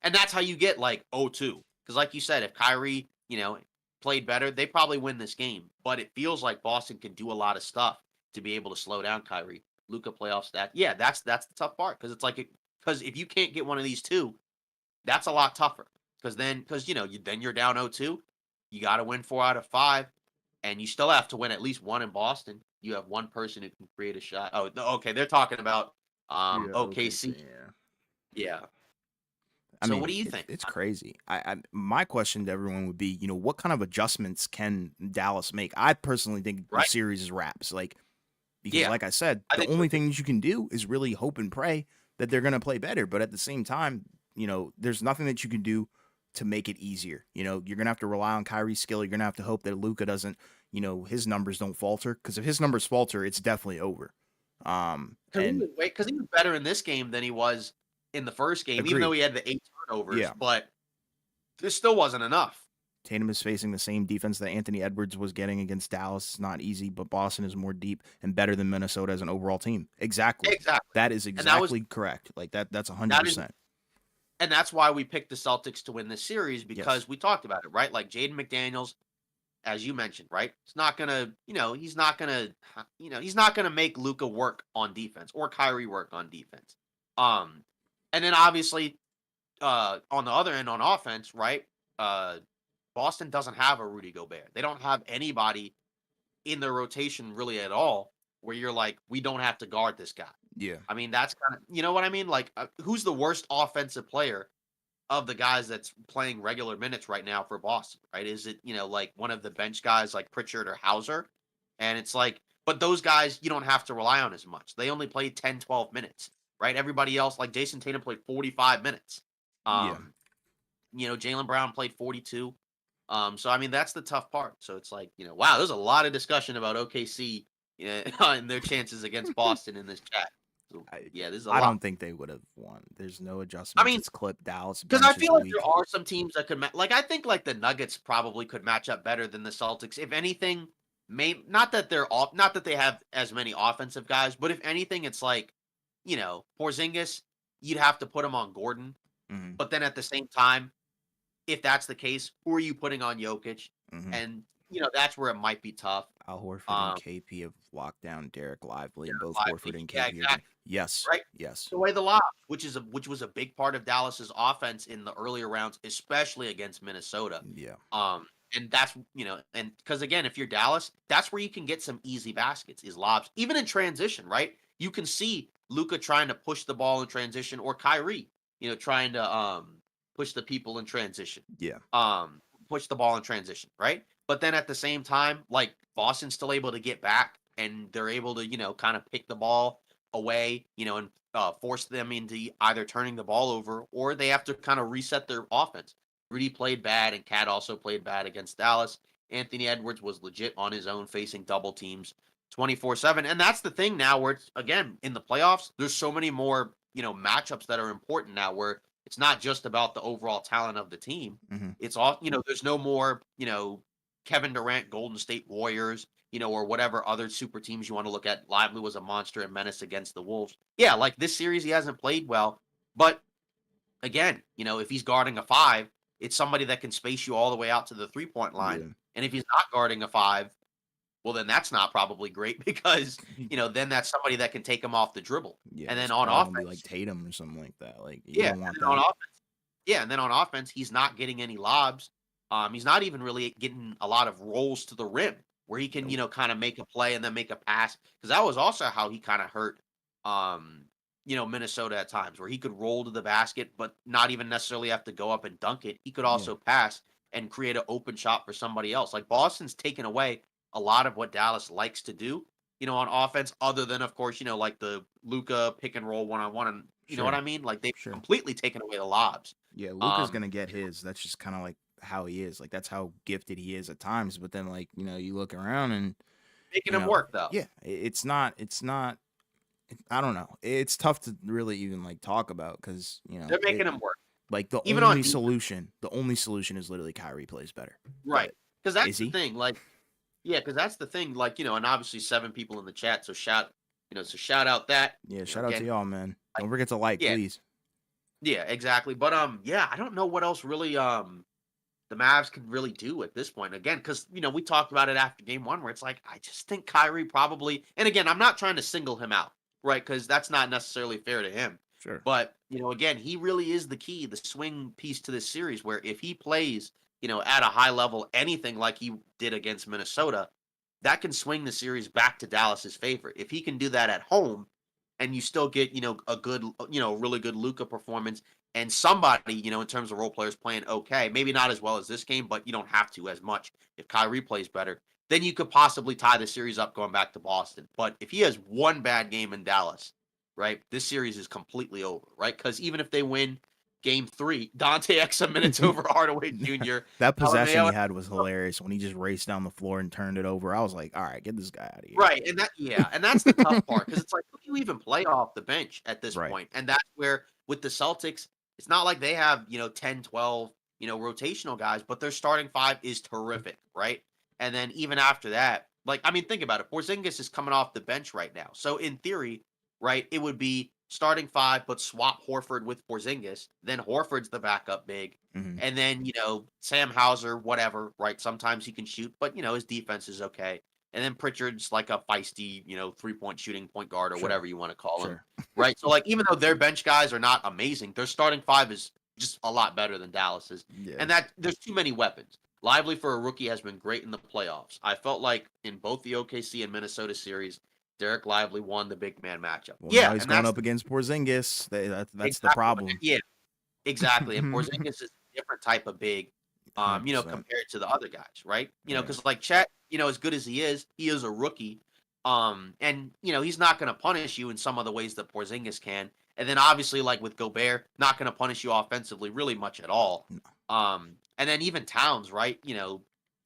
and that's how you get like 0-2. Because like you said, if Kyrie, played better, they probably win this game. But it feels like Boston can do a lot of stuff to be able to slow down Kyrie. Luca playoff stat. Yeah, that's the tough part because it's like because if you can't get one of these two, that's a lot tougher. Because then you're down 0-2. You got to win 4 out of 5, and you still have to win at least one in Boston. You have one person who can create a shot. Oh, no, okay, they're talking about Yeah. Okay. So, OKC. yeah. Yeah. I So what do mean, you it's think? it's crazy. My question to everyone would be, what kind of adjustments can Dallas make? I personally think the Right? series is wraps. Like, because Yeah, like I said, I the think so only too. thing that you can do is really hope and pray that they're gonna play better. But at the same time, there's nothing that you can do to make it easier. You're gonna have to rely on Kyrie's skill. You're gonna have to hope that Luca doesn't, his numbers don't falter. Because if his numbers falter, it's definitely over. And Because he was better in this game than he was in the first game, even though agreed. he had the 8 turnovers. Yeah. But this still wasn't enough. Tatum is facing the same defense that Anthony Edwards was getting against Dallas. It's not easy, but Boston is more deep and better than Minnesota as an overall team. Exactly. Exactly, That is and that was exactly correct. Like that's that is 100%. And that's why we picked the Celtics to win this series Yes. because we talked about it, right? Like Jaden McDaniels, as you mentioned, right? It's not gonna, he's not gonna make Luca work on defense or Kyrie work on defense. Um, and then obviously, on the other end on offense, right? Uh, Boston doesn't have a Rudy Gobert. They don't have anybody in their rotation really at all where you're like, we don't have to guard this guy. Yeah. I mean, that's kind of, you know what I mean? Like, who's the worst offensive player of the guys that's playing regular minutes right now for Boston, right? Is it, like one of the bench guys like Pritchard or Hauser? And it's like, but those guys you don't have to rely on as much. They only played 10, 12 minutes, right? Everybody else, like Jason Tatum played 45 minutes. Yeah. Um, Jalen Brown played 42. So I mean that's the tough part. So it's like, wow, there's a lot of discussion about OKC and their chances against Boston in this chat. So I yeah, there's a I lot. don't think they would have won. There's no I adjustments. mean, It's clip. Dallas because I bench is feel like there weak. are some teams that could like I think like the Nuggets probably could match up better than the Celtics. If anything, not that they're off, not that they have as many offensive guys, but if anything, it's like, Porzingis, you'd have to put him on Gordon. Hmm. But then at the same time, if that's the case, who are you putting on Jokic? Hmm. And that's where it might be tough. Al Horford and Um, KP have locked down Derek Lively, and both Horford Lively, and yeah, KP are going. exactly. Yes. Right? Yes. The way the lobs, which was a big part of Dallas's offense in the earlier rounds, especially against Minnesota. Yeah. And that's and because again, if you're Dallas, that's where you can get some easy baskets is lobs, even in transition, right? You can see Luca trying to push the ball in transition, or Kyrie, trying to push the people in transition, Yeah. um, push the ball in transition, right? But then at the same time, like Boston's still able to get back, and they're able to kind of pick the ball away, and force them into either turning the ball over or they have to kind of reset their offense. Rudy played bad, and Cat also played bad against Dallas. Anthony Edwards was legit on his own, facing double teams 24/7. And that's the thing now where it's, again, in the playoffs, there's so many more, matchups that are important now where it's not just about the overall talent of the team. Hmm. It's all, there's no more, Kevin Durant, Golden State Warriors, or whatever other super teams you want to look at. Lively was a monster and menace against the Wolves. Yeah, like this series, he hasn't played well. But again, if he's guarding a five, it's somebody that can space you all the way out to the 3-point line. Yeah. And if he's not guarding a five, well, then that's not probably great because, then that's somebody that can take him off the dribble. Yeah. And then It's on probably gonna be like offense, Tatum or something like that. Like you yeah, don't and want then on that. offense, yeah, and then on offense, he's not getting any lobs. He's not even really getting a lot of rolls to the rim where he can, Nope. kind of make a play and then make a pass. Because that was also how he kind of hurt, um, Minnesota at times, where he could roll to the basket, but not even necessarily have to go up and dunk it. He could Yeah. also pass and create an open shot for somebody else. Like Boston's taken away a lot of what Dallas likes to do, on offense, other than, of course, like the Luca pick and roll one on one. And you know what Sure. I mean? Like they've Sure. completely taken away the lobs. Yeah. Luca's Um, gonna get his. That's just kind of like how he is. Like that's how gifted he is at times. But then like you look around and Making him work though. yeah, it's not. It's not. I don't know. It's tough to really even like talk about because They're making him work. like the Even on only defense, solution. The only solution is literally Kyrie plays better. right? But Because that's is the he? thing. Like, yeah, because that's the thing. Like, and obviously 7 people in the chat. So shout out that, Yeah. Shout out to again, y'all, man. like, Don't forget to like, yeah, please. yeah, exactly. But yeah, I don't know what else really the Mavs can really do at this point. Again, because we talked about it after game one, where it's like I just think Kyrie probably. And again, I'm not trying to single him out, right? Because that's not necessarily fair to him. Sure. But again, he really is the key, the swing piece to this series. Where if he plays, at a high level, anything like he did against Minnesota, that can swing the series back to Dallas's favor. If he can do that at home, and you still get a good, really good Luca performance, and somebody in terms of role players playing okay, maybe not as well as this game, but you don't have to as much. If Kyrie plays better, then you could possibly tie the series up going back to Boston. But if he has one bad game in Dallas, right, this series is completely over, right? Because even if they win game 3, Dante Exum minutes over Hardaway Jr. That possession he LMAO, had was hilarious when he just raced down the floor and turned it over. I was like, all right, get this guy out of here. right, and that's the tough part because it's like, who do you even play off the bench at this Right. point? And that's where with the Celtics, it's not like they have 10, 12 rotational guys, but their starting five is terrific, right? And then even after that, like I mean, think about it. Porzingis is coming off the bench right now, so in theory, right, it would be starting five, but swap Horford with Porzingis. Then Horford's the backup big. Mhm. And then, Sam Hauser, whatever, right? Sometimes he can shoot, but, his defense is okay. And then Pritchard's like a feisty, 3-point shooting point guard or Sure. whatever you want to call him, Sure. right? So, like, even though their bench guys are not amazing, their starting five is just a lot better than Dallas's. Yeah. And that there's too many weapons. Lively for a rookie has been great in the playoffs. I felt like in both the OKC and Minnesota series, Derek Lively won the big man matchup. Well, now Yeah, he's and going that's up against Porzingis. That's the exactly problem. yeah, exactly. And Porzingis is a different type of big, 100%. compared to the other guys, right? Yeah. Because like Chet, as good as he is a rookie. And he's not going to punish you in some of the ways that Porzingis can. And then obviously, like with Gobert, not going to punish you offensively really much at all. No. And then even Towns, right?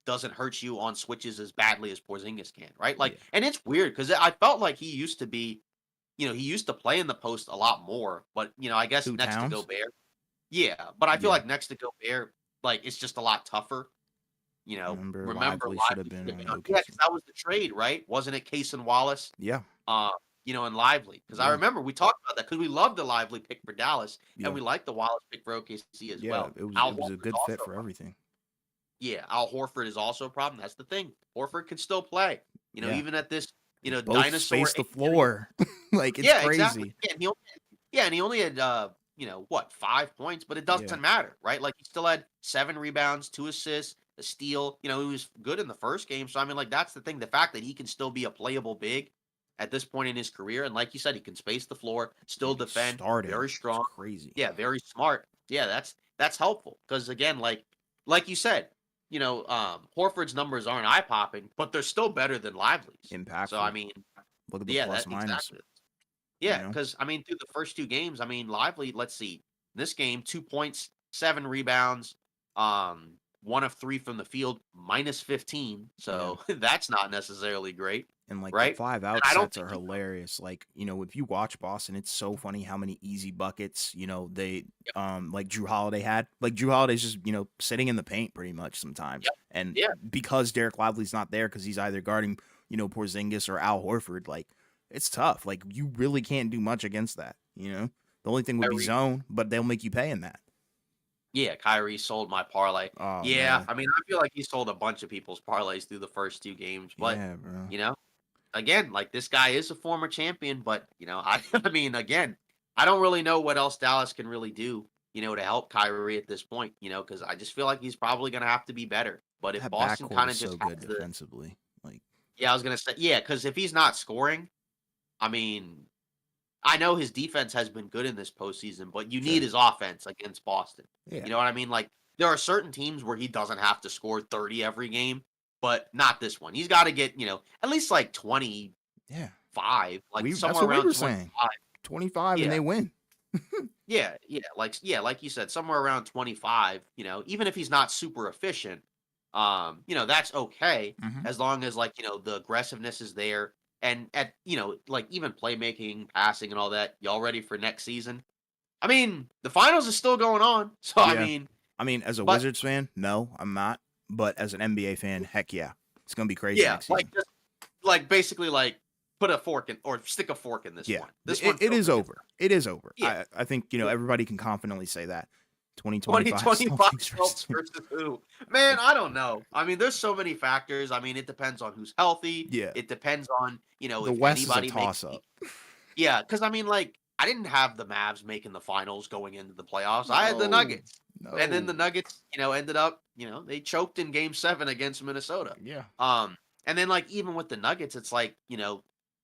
Doesn't hurt you on switches as badly as Porzingis can, right? Like, Yeah. and it's weird because I felt like he used to be, he used to play in the post a lot more. But I guess Who, next to Towns? Gobert, yeah. But I feel Yeah. like next to Gobert, like it's just a lot tougher. Remember, Remember Lively should have Lively been should have on been on, yeah, because OKC. that was the trade, right? Wasn't it Case and Wallace? Yeah. Uh, and Lively. Because I Yeah. remember we talked about that because we loved the Lively pick for Dallas and Yeah. we liked the Wallace pick for OKC as Yeah. well. It was Al it was a Horford's good fit also for everything. yeah, Al Horford is also a problem. That's the thing. Horford can still play. Yeah. Even at this, They both dinosaur space the age that he floor. Like, it's yeah, exactly. crazy. And he only had what, 5 points, but it Yeah. doesn't matter, right? Like he still had 7 rebounds, 2 assists, a steal. He was good in the first game. So I mean, like that's the thing. The fact that he can still be a playable big at this point in his career, and like you said, he can space the floor, still And he's defend, starting. very It's strong. crazy. Yeah, very smart. Yeah, that's helpful because again, like you said, Horford's numbers aren't eye popping, but they're still better than Lively's. So I Impactful. mean, Look at the yeah, plus that minus, exactly. you Yeah, know? because I mean, through the first 2 games, I mean, Lively. Let's see, this game, 2 points, 7 rebounds, 1 of 3 from the field, minus 15. Yeah. So that's not necessarily great, And, like, the right? 5 And out I don't sets think are hilarious. Like, if you watch Boston, it's so funny how many easy buckets, they Yep, like Drew Holiday had. Like, Drew Holiday's just, sitting in the paint pretty much sometimes. yep, And yeah, because Derek Lively's not there because he's either guarding, Porzingis or Al Horford, like, it's tough. Like, you really can't do much against that, The only thing would be Kyrie. zone, but they'll make you pay in that. Yeah, Kyrie sold my parlay. Oh, Yeah, man. I mean, I feel like he sold a bunch of people's parlays through the first 2 games, but Yeah, bro. you know, again, like this guy is a former champion, but I I mean, again, I don't really know what else Dallas can really do, to help Kyrie at this point, because I just feel like he's probably gonna have to be better. But if That Boston backcourt kind is of just so good has the defensively. Like, yeah, I was gonna say yeah, because if he's not scoring, I mean, I know his defense has been good in this postseason, but you need sure. his offense against Boston. Yeah. You know what I mean? Like there are certain teams where he doesn't have to score 30 every game, but not this one. He's got to get, at least like 25, Yeah. like That's somewhere what we around were saying. 25. 25 and Yeah. they win. Like you said, somewhere around 25, even if he's not super efficient, that's okay Mhm. as long as like, the aggressiveness is there and at, like even playmaking, passing and all that, y'all ready for next season? I mean, the finals is still going on. So I Yeah. mean, I mean, as a but Wizards fan, no, I'm not. But as an NBA fan, heck yeah. It's going to be crazy yeah, next like season. just like basically like put a fork in or stick a fork in this Yeah. one. This It, one's it is over. over. It is over. Yeah. I think, Yeah. everybody can confidently say that. 2025 2025 Celtics Celtics versus. versus who? Man, I don't know. I mean, there's so many factors. I mean, it depends on who's healthy. Yeah. It depends on, The if West is a anybody toss makes up. yeah, because I mean, like, I didn't have the Mavs making the finals going into the playoffs. I had the No. Nuggets. And then the No. Nuggets, ended up, they choked in game 7 against Minnesota. Yeah. And then like even with the Nuggets, it's like,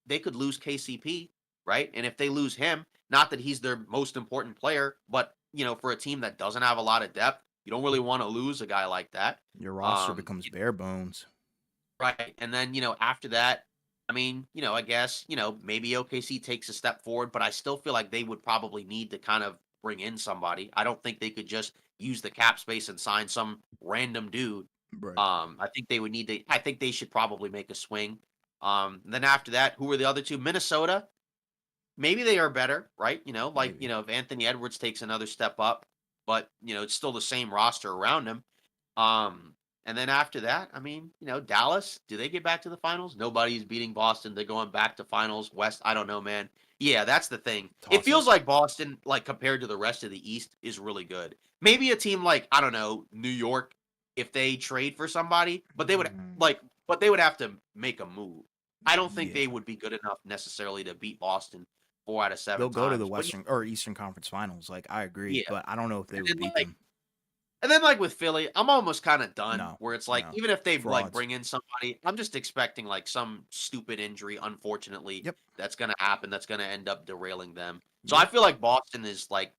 they could lose KCP, right? And if they lose him, not that he's their most important player, but for a team that doesn't have a lot of depth, you don't really want to lose a guy like that. Your roster becomes bare bones. Right. And then, after that, I mean, I guess, maybe OKC takes a step forward, but I still feel like they would probably need to kind of bring in somebody. I don't think they could just use the cap space and sign some random dude. Right. I think they should probably make a swing. Then after that, who were the other two? Minnesota. Maybe they are better, right? Like, Maybe. if Anthony Edwards takes another step up, but it's still the same roster around him. And then after that, I mean, Dallas, do they get back to the finals? Nobody's beating Boston. They're going back to finals. West, I don't know, man. Yeah, that's the thing. It Toss up. feels like Boston, like, compared to the rest of the East, is really good. Maybe a team like, I don't know, New York, if they trade for somebody, but they would Mm, like but they would have to make a move. I don't think they yeah. would be good enough necessarily to beat Boston 4 out of 7 They'll go to the times, but Western or Eastern Conference Finals. Like, I agree, yeah, but I don't know if they and would then, beat like them. and then, like, with Philly, I'm almost kinda done No, where it's like, no. even if they, like, Frauds. bring in somebody, I'm just expecting, like, some stupid injury, unfortunately, Yep. that's gonna happen, that's gonna end up derailing them. So I Yep. feel like Boston is, like,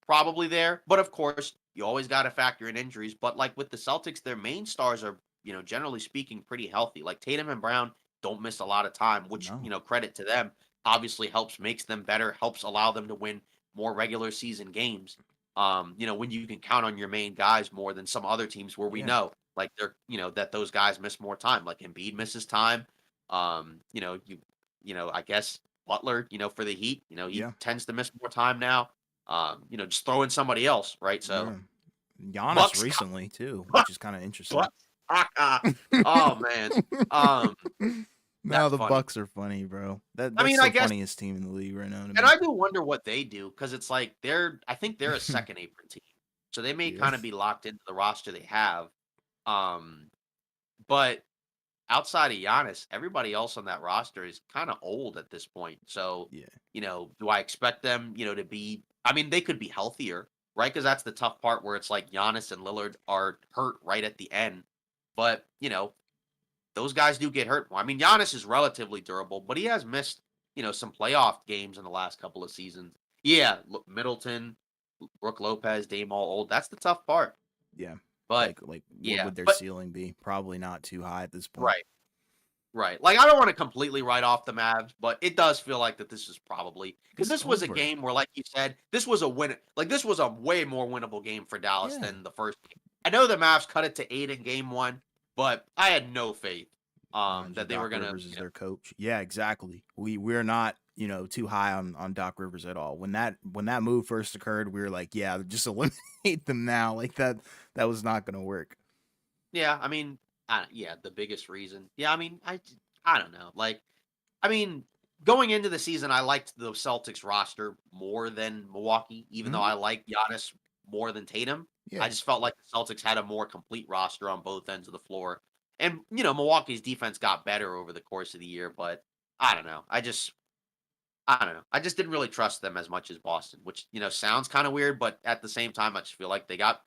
probably there, but of course, you always gotta factor in injuries, but, like, with the Celtics, their main stars are, generally speaking, pretty healthy. Like, Tatum and Brown don't miss a lot of time, which, No. credit to them, obviously helps makes them better, helps allow them to win more regular season games. When you can count on your main guys more than some other teams where we Yeah. know, like, that those guys miss more time, like Embiid misses time. I guess Butler, for the Heat, he Yeah. tends to miss more time now. Just throw in somebody else, right? So Yeah. Giannis Bucks, recently too, Bucks, which is kind of interesting. Bucks. Oh man, um, No, that's the funny. Bucks are funny, bro. That I that's mean, I the guess, funniest team in the league right now to and me. I do wonder what they do because it's like I think they're a second apron team, so they may Yeah. kind of be locked into the roster they have. Um, But outside of Giannis, everybody else on that roster is kinda old at this point. So, Yeah. do I expect them, to be I mean, they could be healthier, right? Because that's the tough part where it's like Giannis and Lillard are hurt right at the end. But, those guys do get hurt. Well, I mean, Giannis is relatively durable, but he has missed, some playoff games in the last couple of seasons. Yeah, Middleton, Brook Lopez, Dame all old. That's the tough part. Yeah. But Like what yeah, would their but ceiling be? Probably not too high at this point. right. Right. Like, I don't wanna completely write off the Mavs, but it does feel like that this is probably because It's this was a over. game where, like you said, this was a win like, this was a way more winnable game for Dallas Yeah. than the first game. I know the Mavs cut it to 8 in game 1, but I had no faith, Mind you, that they were Doc gonna, Rivers is their coach. Yeah, exactly. We're not, too high on Doc Rivers at all. When that move first occurred, we were like, yeah, just eliminate them now. Like that was not gonna work. yeah, I mean, yeah, the biggest reason. Yeah, I mean, I don't know. Like, I mean, going into the season, I liked the Celtics roster more than Milwaukee, even though Hmm. I like Giannis more than Tatum. I Yeah. just felt like the Celtics had a more complete roster on both ends of the floor. And, Milwaukee's defense got better over the course of the year, but I don't know. I don't know. I just didn't really trust them as much as Boston, which, sounds kind of weird, but at the same time, I just feel like they got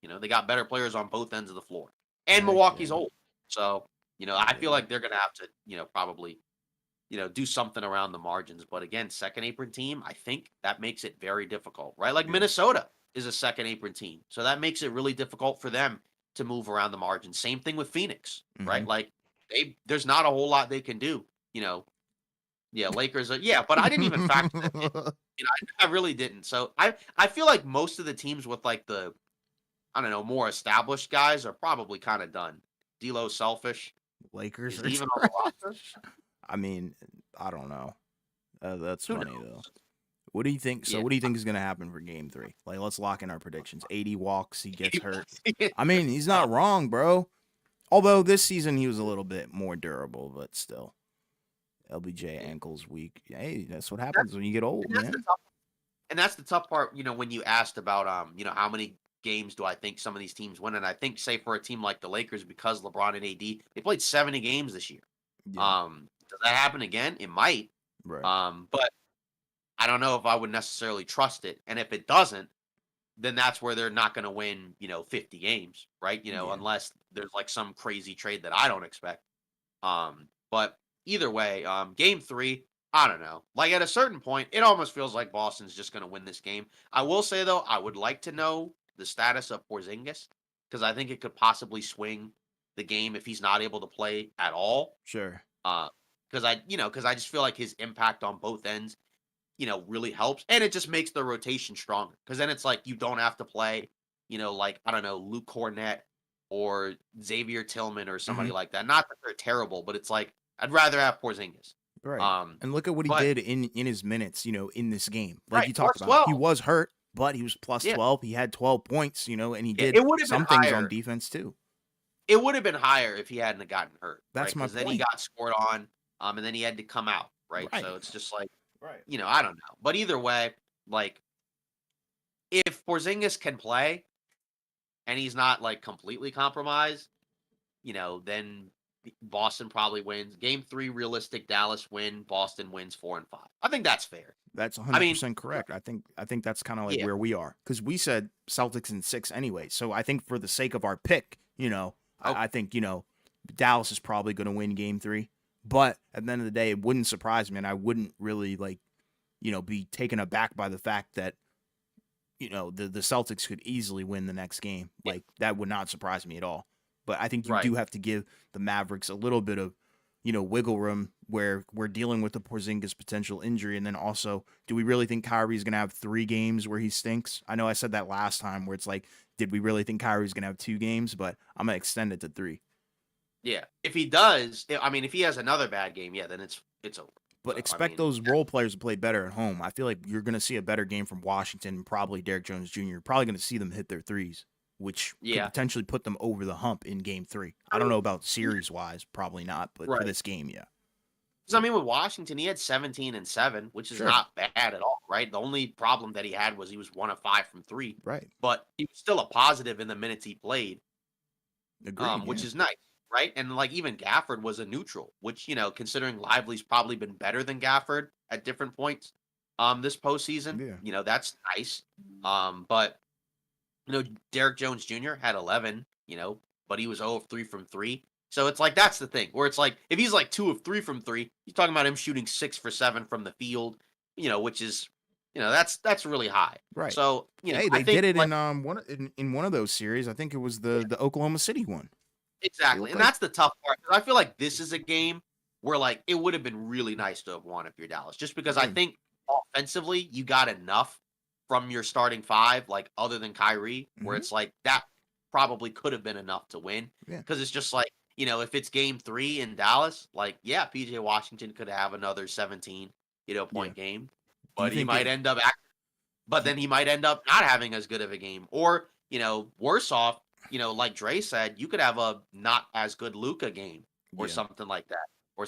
better players on both ends of the floor. And Heck Milwaukee's yeah. old. So, I feel Yeah. like they're going to have to, probably do something around the margins. But again, second apron team, I think that makes it very difficult, right? Like Yeah. Minnesota is a second apron team. So that makes it really difficult for them to move around the margins. Same thing with Phoenix, right? Hmm. Like there's not a whole lot they can do, Yeah, Lakers are yeah, but I didn't even factor them in. I really didn't. So I feel like most of the teams with like the I don't know, more established guys are probably kind of done. D'Lo selfish. Lakers Is are he even on the roster? trash. I mean, I don't know. That's Who funny though. knows? What do you think? So, Yeah. what do you think is going to happen for Game 3? Like, let's lock in our predictions. 80 walks, he gets hurt. Uh, I mean, he's not wrong, bro. Although this season he was a little bit more durable, but still, LBJ yeah. ankles weak. Hey, that's what That's happens when you get old, and that's the man. tough and that's the tough part, when you asked about how many games do I think some of these teams win? And I think say for a team like the Lakers, because LeBron and AD, they played 70 games this year. Yeah, Does that happen again? It might. right. But I don't know if I would necessarily trust it. And if it doesn't, then that's where they're not going to win, 50 games, right? Yeah, Unless there's like some crazy trade that I don't expect. But either way, game 3, I don't know. Like at a certain point, it almost feels like Boston's just going to win this game. I will say though, I would like to know the status of Porzingis because I think it could possibly swing the game if he's not able to play at all. sure. Uh, because I just feel like his impact on both ends, really helps, and it just makes the rotation stronger. Because then it's like you don't have to play, like I don't know, Luke Cornett or Xavier Tillman or Hmm. somebody like that. Not that they're terrible, but it's like I'd rather have Porzingis. Right. Um, And look at what he but did in his minutes, in this game. Like right, you talked plus about, he 12. was hurt, but he was plus Yeah, 12. He had 12 points, and he yeah, did it would have been some things on higher. defense too. It would have been higher if he hadn't have gotten hurt, right? That's my Because then he point. got scored on, and then he had to come out, right? Right. So it's just like Right. I don't know. But either way, like if Porzingis can play and he's not like completely compromised, then Boston probably wins. Game 3 realistic Dallas win, Boston wins 4 and 5. I think that's fair. That's I mean, 100% correct. I think that's kind of like yeah. where we are because we said Celtics in 6 anyway. So I think for the sake of our pick, Okay. I think Dallas is probably going to win Game 3. But at the end of the day, it wouldn't surprise me, and I wouldn't really like be taken aback by the fact that the Celtics could easily win the next game. Yeah. Like that would not surprise me at all. But I think you Right. do have to give the Mavericks a little bit of wiggle room where we're dealing with the Porzingis potential injury, and then also, do we really think Kyrie's gonna have 3 games where he stinks? I know I said that last time, where it's like, did we really think Kyrie's gonna have 2 games? But I'm gonna extend it to 3. Yeah. If he does, I mean, if he has another bad game, yeah, then it's over. But So I expect mean, those role players to play better at home. I feel like you're going to see a better game from Washington, and probably Derek Jones Jr. You're probably going to see them hit their threes, which could yeah. potentially put them over the hump in Game 3. I I don't mean, know about yeah, series wise, probably not, but for right. this game, yeah. 'Cause I mean, with Washington, he had 17 and 7, which is Sure. not bad at all, right? The only problem that he had was he was 1 of 5 from 3, Right. but he was still a positive in the minutes he played, Agreed. which Yeah. is nice, right? And like even Gafford was a neutral, which considering Lively's probably been better than Gafford at different points this postseason, Yeah. that's nice. But Derek Jones Jr. had 11, but he was 0 of 3 from 3. So it's like that's the thing where it's like if he's like 2 of 3 from 3, you're talking about him shooting 6 for 7 from the field, which is that's really high. Right. So, Hey, I they did think it like in one of those series. I think it was yeah, the Oklahoma City one. They exactly. look And like that's the tough part. 'Cause I feel like this is a game where like it would have been really nice to have won if you're Dallas, just because I yeah. think offensively you got enough from your starting five, like other than Kyrie, where Hmm. it's like that probably could have been enough to win. Yeah. Because it's just like, if it's game 3 in Dallas, like, yeah, PJ Washington could have another 17, Yeah. point game. Do you But he think might it? end up but Do you, then he might end up not having as good of a game. Or, worse off, like Dre said, you could have a not as good Luca game or yeah. something like that. Or,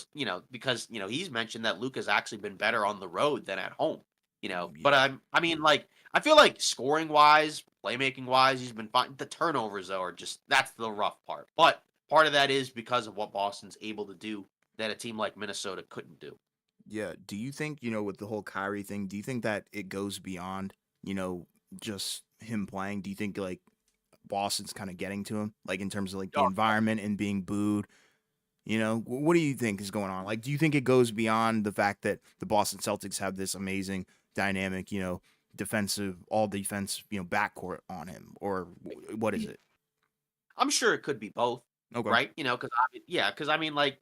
because, he's mentioned that Luca's actually been better on the road than at home, But Yeah. I mean, like, I feel like scoring wise, playmaking wise, he's been fine. The turnovers, though, are just that's the rough part. But part of that is because of what Boston's able to do that a team like Minnesota couldn't do. Yeah. Do you think, with the whole Kyrie thing, do you think that it goes beyond, just him playing? Do you think like Boston's kind of getting to him, like in terms of like the Oh, environment and being booed? What do you think is going on? Like, do you think it goes beyond the fact that the Boston Celtics have this amazing dynamic, defensive, all defense, backcourt on him, or what is it? I'm sure it could be both, Okay. right? Because I mean, like,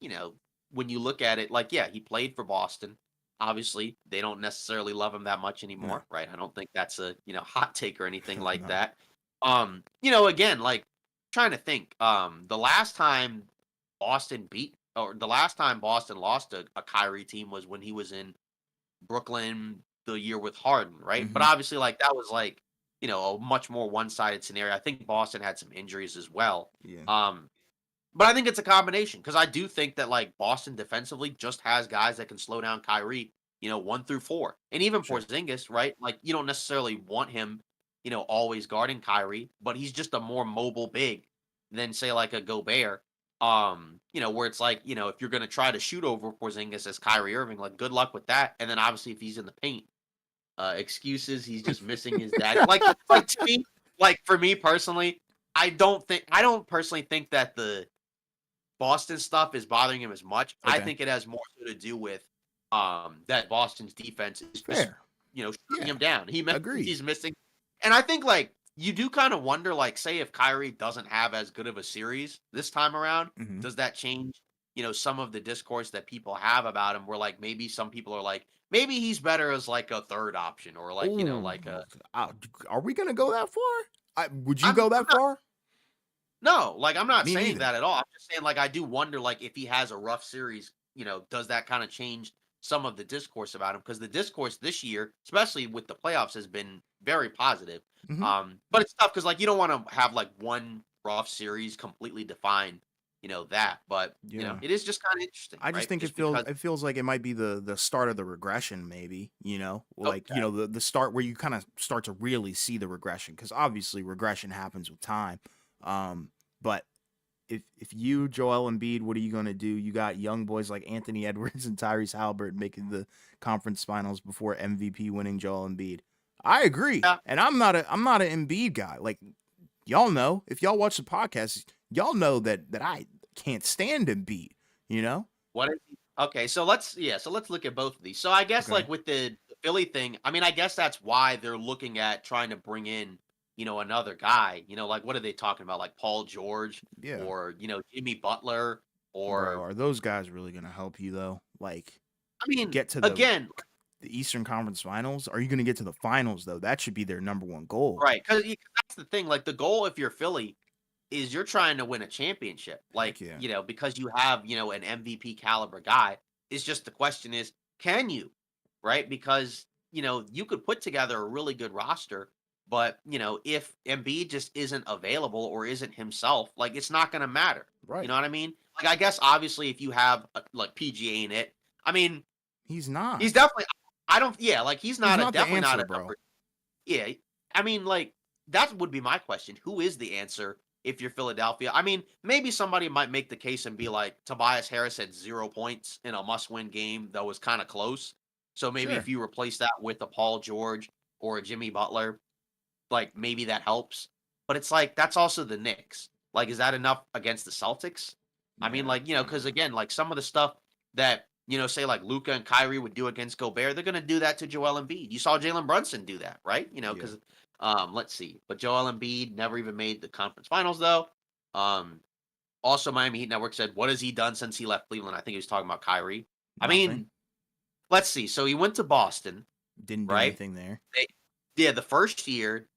when you look at it, like, yeah, he played for Boston. Obviously, they don't necessarily love him that much No. anymore, right? I don't think that's a hot take or anything like No. that. Again, like trying to think, the last time Boston beat or the last time Boston lost a Kyrie team was when he was in Brooklyn the year with Harden, right? But Hmm. obviously, like that was like a much more one-sided scenario. I think Boston had some injuries as well. Yeah. Um, but I think it's a combination because I do think that like Boston defensively just has guys that can slow down Kyrie, 1 through 4, and even Sure. Porzingis, right? Like you don't necessarily want him, always guarding Kyrie, but he's just a more mobile big than say like a Gobert. Where it's like if you're gonna try to shoot over Porzingis as Kyrie Irving, like good luck with that. And then obviously if he's in the paint, excuses, he's just missing his dad. Like to me, like for me personally, I don't personally think that the Boston stuff is bothering him as much. I Okay. think it has more so to do with that Boston's defense is just Fair. shutting Yeah. him down. Agreed. He's missing, and I think like you do kind of wonder, like, say if Kyrie doesn't have as good of a series this time around, Hmm. does that change some of the discourse that people have about him? Where like maybe some people are like maybe he's better as like a third option or like Oh, like a are we gonna go that far? Would you go I'm that far? No, like, I'm not Me saying neither. that at all. I'm just saying, like, I do wonder, like, if he has a rough series, does that kinda change some of the discourse about him? Because the discourse this year, especially with the playoffs, has been very positive. Hmm. But it's tough because like, you don't wanna have, like, one rough series completely define, that. But Yeah. it is just kind of interesting, I just right? think Just because. it feels like it might be the start of the regression, maybe, like, Okay. the start where you kind of start to really see the regression, because obviously regression happens with time. But if you, Joel Embiid, what are you gonna do? You got young boys like Anthony Edwards and Tyrese Halliburton making the conference finals before MVP winning Joel Embiid. I agree, Yeah. and I'm not an Embiid guy. Like, y'all know, if y'all watch the podcast, y'all know that I can't stand Embiid. You know? What is okay, so let's look at both of these. So I guess Okay. like with the Philly thing, I mean, I guess that's why they're looking at trying to bring in, another guy. Like what are they talking about? Like Paul George Yeah. or, Jimmy Butler Bro, or are those guys really gonna help you though? Like, I mean, get to again, the Eastern Conference Finals? Are you gonna get to the finals though? That should be their number one goal. right? Because that's the thing. Like the goal if you're Philly is you're trying to win a championship. Like, Heck yeah. because you have, an MVP caliber guy. It's just the question is, can you? Right? Because, you could put together a really good roster, but, if Embiid just isn't available or isn't himself, like it's not going to matter. You Right. know what I mean? Like I guess obviously if you have like PGA in it, I mean, He's not. he's definitely I don't yeah, like he's He's not a not the definitely not answer, a bro. number. Yeah, I mean, like, that would be my question. Who is the answer if you're Philadelphia? I mean, maybe somebody might make the case and be like, Tobias Harris had 0 points in a must-win game that was kind of close. So maybe if Sure. you replace that with a Paul George or a Jimmy Butler, like maybe that helps. But it's like that's also the Knicks. Like, is that enough against the Celtics? I mean, Yeah. like, because again, like some of the stuff that, say like Luca and Kyrie would do against Gobert, they're gonna do that to Joel Embiid. You saw Jalen Brunson do that, right? Yeah. Because let's see. But Joel Embiid never even made the conference finals though. Um, also Miami Heat Network said, what has he done since he left Cleveland? I think he was talking about Kyrie. I Nothing. mean, let's see. So he went to Boston, Didn't do right? anything there. They yeah, the first year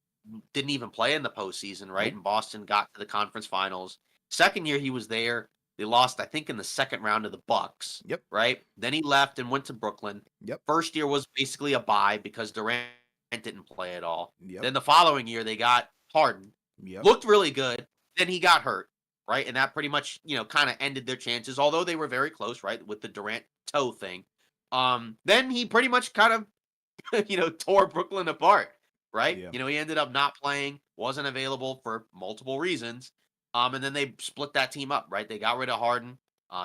didn't even play in the postseason, right? Nope. And Boston got to the conference finals. Second year he was there, they lost, I think, in the second round to the Bucks, Yep. right? Then he left and went to Brooklyn. Yep. First year was basically a bye because Durant didn't play at all. Yep. Then the following year they got Harden, Yep. looked really good. Then he got hurt, right? And that pretty much, kind of ended their chances, although they were very close, right, with the Durant toe thing. Then he pretty much kind of tore Brooklyn apart, right? Yeah. He ended up not playing, wasn't available for multiple reasons. And then they split that team up, right? They got rid of Harden.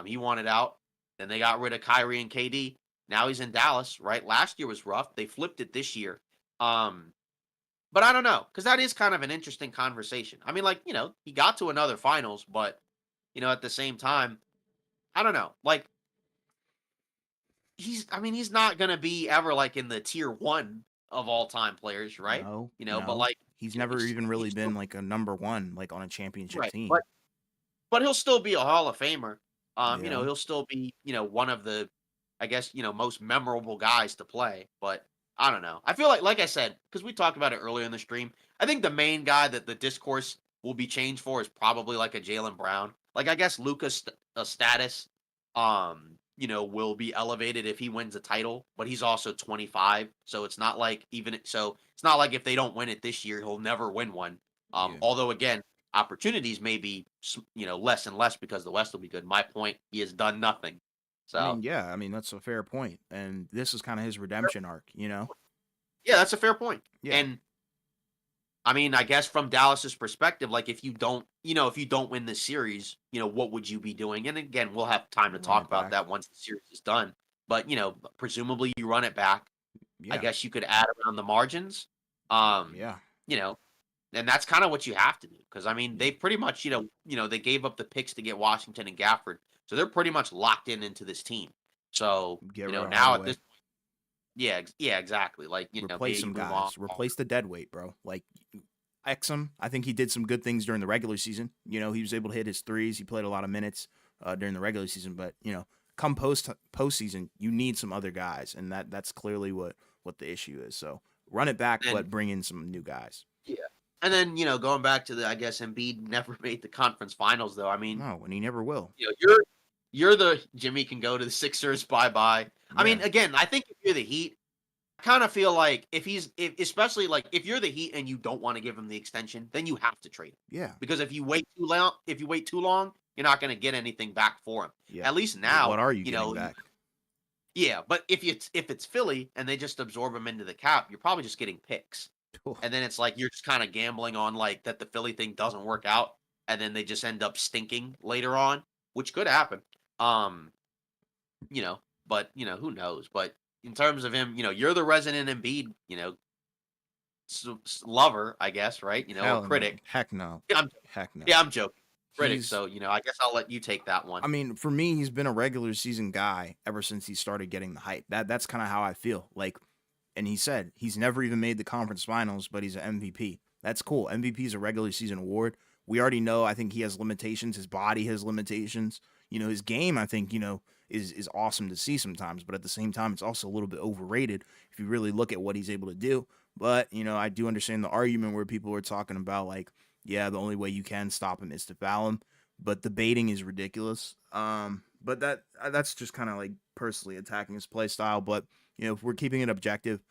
He wanted out. Then they got rid of Kyrie and KD. Now he's in Dallas, right? Last year was rough. They flipped it this year. But I don't know, because that is kind of an interesting conversation. I mean, like, he got to another finals, but at the same time, I don't know. Like, he's not gonna be ever like in the tier one of all time players, right? No. But No. like He's never even really he's still been like a number one, like on a championship right, team. but he'll still be a Hall of Famer. Yeah. He'll still be, one of the, I guess, most memorable guys to play. But I don't know. I feel like I said, because we talked about it earlier in the stream, I think the main guy that the discourse will be changed for is probably like a Jalen Brown. Like I guess Luca's status, will be elevated if he wins a title, but he's also 25, so it's not like it's not like if they don't win it this year, he'll never win one. Yeah. Although again, opportunities may be less and less because the West will be good. My point, he has done nothing. I mean, So yeah, I mean that's a fair point. And this is kind of his redemption arc. yeah, that's a fair point. Yeah. And I mean, I guess from Dallas's perspective, like if you don't win this series, what would you be doing? And again, we'll have time to Run talk it about back. that once the series is done. But presumably you run it back. I Yeah. guess you could add around the margins. Um, Yeah. you know, and that's kind of what you have to do because I mean Yeah. they pretty much they gave up the picks to get Washington and Gafford, so they're pretty much locked into this team. So Get rid of now at this Hardaway. yeah yeah exactly like Replace you some move on. guys. Replace the dead weight, bro. Like Exum, I think he did some good things during the regular season. He was able to hit his threes. He played a lot of minutes during the regular season, but come postseason, you need some other guys, and that's clearly what the issue is. So run it back, And but bring in some new guys. yeah, and then going back to the I guess Embiid never made the conference finals though. I mean No, and he never will. you're the Jimmy can go to the Sixers bye bye. I mean Yeah, again I think if you're the Heat. Kind of feel like especially like if you're the Heat and you don't want to give him the extension, then you have to trade him. yeah, Because if you wait too long, you're not going to get anything back for him. Yeah. At least Like, what now, are you getting back? yeah. But if it's Philly and they just absorb him into the cap, you're probably just getting picks. And then it's like you're just kind of gambling on like that the Philly thing doesn't work out, and then they just end up stinking later on, which could happen. Um, but who knows? But in terms of him, you're the resident Embiid, lover, I guess, right? Or Hell no. critic. Heck no. Yeah, I'm, Heck no. yeah, I'm joking. Critic. He's So I guess I'll let you take that one. I mean, for me, he's been a regular season guy ever since he started getting the hype. That's kind of how I feel. Like, and he said he's never even made the conference finals, but he's an MVP. That's cool. MVP is a regular season award. We already know. I think he has limitations. His body has limitations. His game. I think is awesome to see sometimes, but at the same time, it's also a little bit overrated if you really look at what he's able to do. But I do understand the argument where people are talking about like, yeah, the only way you can stop him is to foul him, but the baiting is ridiculous. But that's just kind of like personally attacking his play style. But if we're keeping it objective,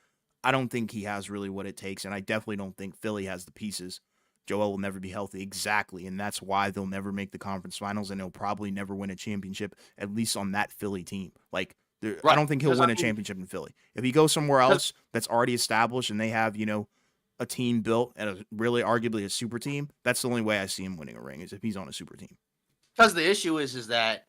I don't think he has really what it takes, and I definitely don't think Philly has the pieces. Joel will never be healthy, exactly, and that's why they'll never make the conference finals, and they'll probably never win a championship, at least on that Philly team. Like, I Right. don't think he'll win a championship in Philly. If he goes somewhere 'Cause else that's already established and they have a team built and really arguably a super team, that's the only way I see him winning a ring is if he's on a super team. the issue is that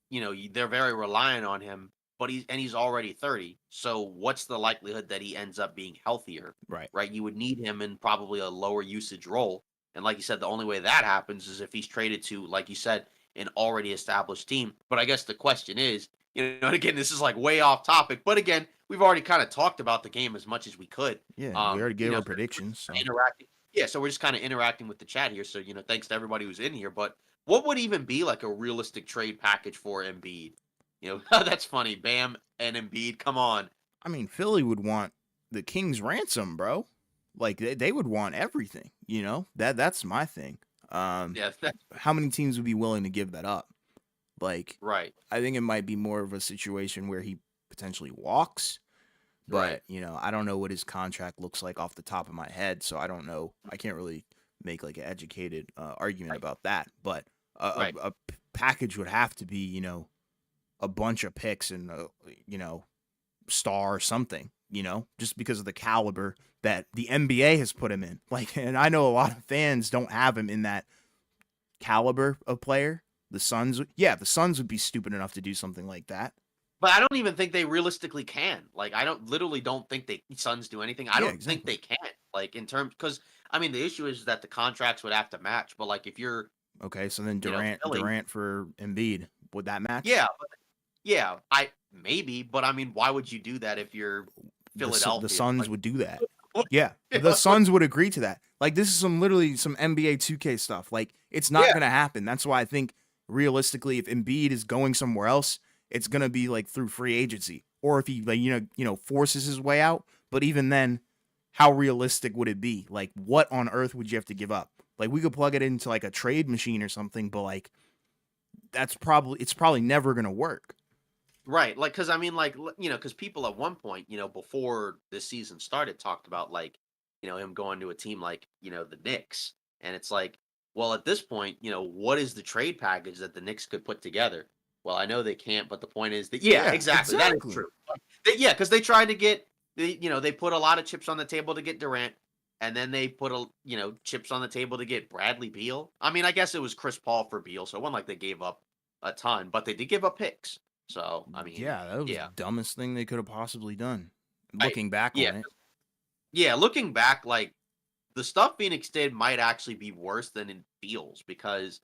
they're very reliant on him, but he's already 30. So what's the likelihood that he ends up being healthier? Right. Right? You would need him in probably a lower usage role. And like you said, the only way that happens is if he's traded to, like you said, an already established team. But I guess the question is, and again, this is like way off topic, but again, we've already kind of talked about the game as much as we could. Yeah, we already gave our So we're predictions. just So kinda interacting. Yeah, so we're just kind of interacting with the chat here. So, thanks to everybody who's in here. But what would even be like a realistic trade package for Embiid? That's funny. Bam and Embiid, come on. I mean, Philly would want the King's ransom, bro. Like they would want everything. That's my thing. Yeah, How many teams would be willing to give that up? Like, right, I think it might be more of a situation where he potentially walks, right, but I don't know what his contract looks like off the top of my head, so I don't know. I can't really make like an educated argument right, about that. But right. a package would have to be, a bunch of picks and star or something. Just because of the caliber that the NBA has put him in. Like, and I know a lot of fans don't have him in that caliber of player. The Suns would be stupid enough to do something like that. But I don't even think they realistically can. Like, I don't think they Suns do anything. I Yeah, don't think exactly. they can. Like in terms, because I mean, the issue is that the contracts would have to match. But like, if you're, Okay, so then Philly, Durant for Embiid, would that match? yeah, yeah, I maybe, but I mean, why would you do that if you're The Philadelphia? Suns Like, would do that. what? Yeah, the Suns would agree to that. Like, this is literally some NBA 2K stuff. Like, it's not Yeah, gonna happen. That's why I think realistically, if Embiid is going somewhere else, it's gonna be like through free agency, or if he like forces his way out. But even then, how realistic would it be? Like, what on earth would you have to give up? Like, we could plug it into like a trade machine or something, but like, it's probably never gonna work. right. Like, because I mean, like, because people at one point, before this season started, talked about like, him going to a team like, the Knicks, and it's like, well, at this point, what is the trade package that the Knicks could put together? Well, I know they can't, but the point is that, yeah, Yeah, exactly, that is exactly. true. Yeah, because they tried to get they put a lot of chips on the table to get Durant, and then they put chips on the table to get Bradley Beal. I mean, I guess it was Chris Paul for Beal, so it wasn't like they gave up a ton, but they did give up picks. So, I mean, Yeah, that was the yeah, dumbest thing they could have possibly done. I Looking back yeah, on it. yeah. Looking back, like the stuff Phoenix did might actually be worse than it feels because,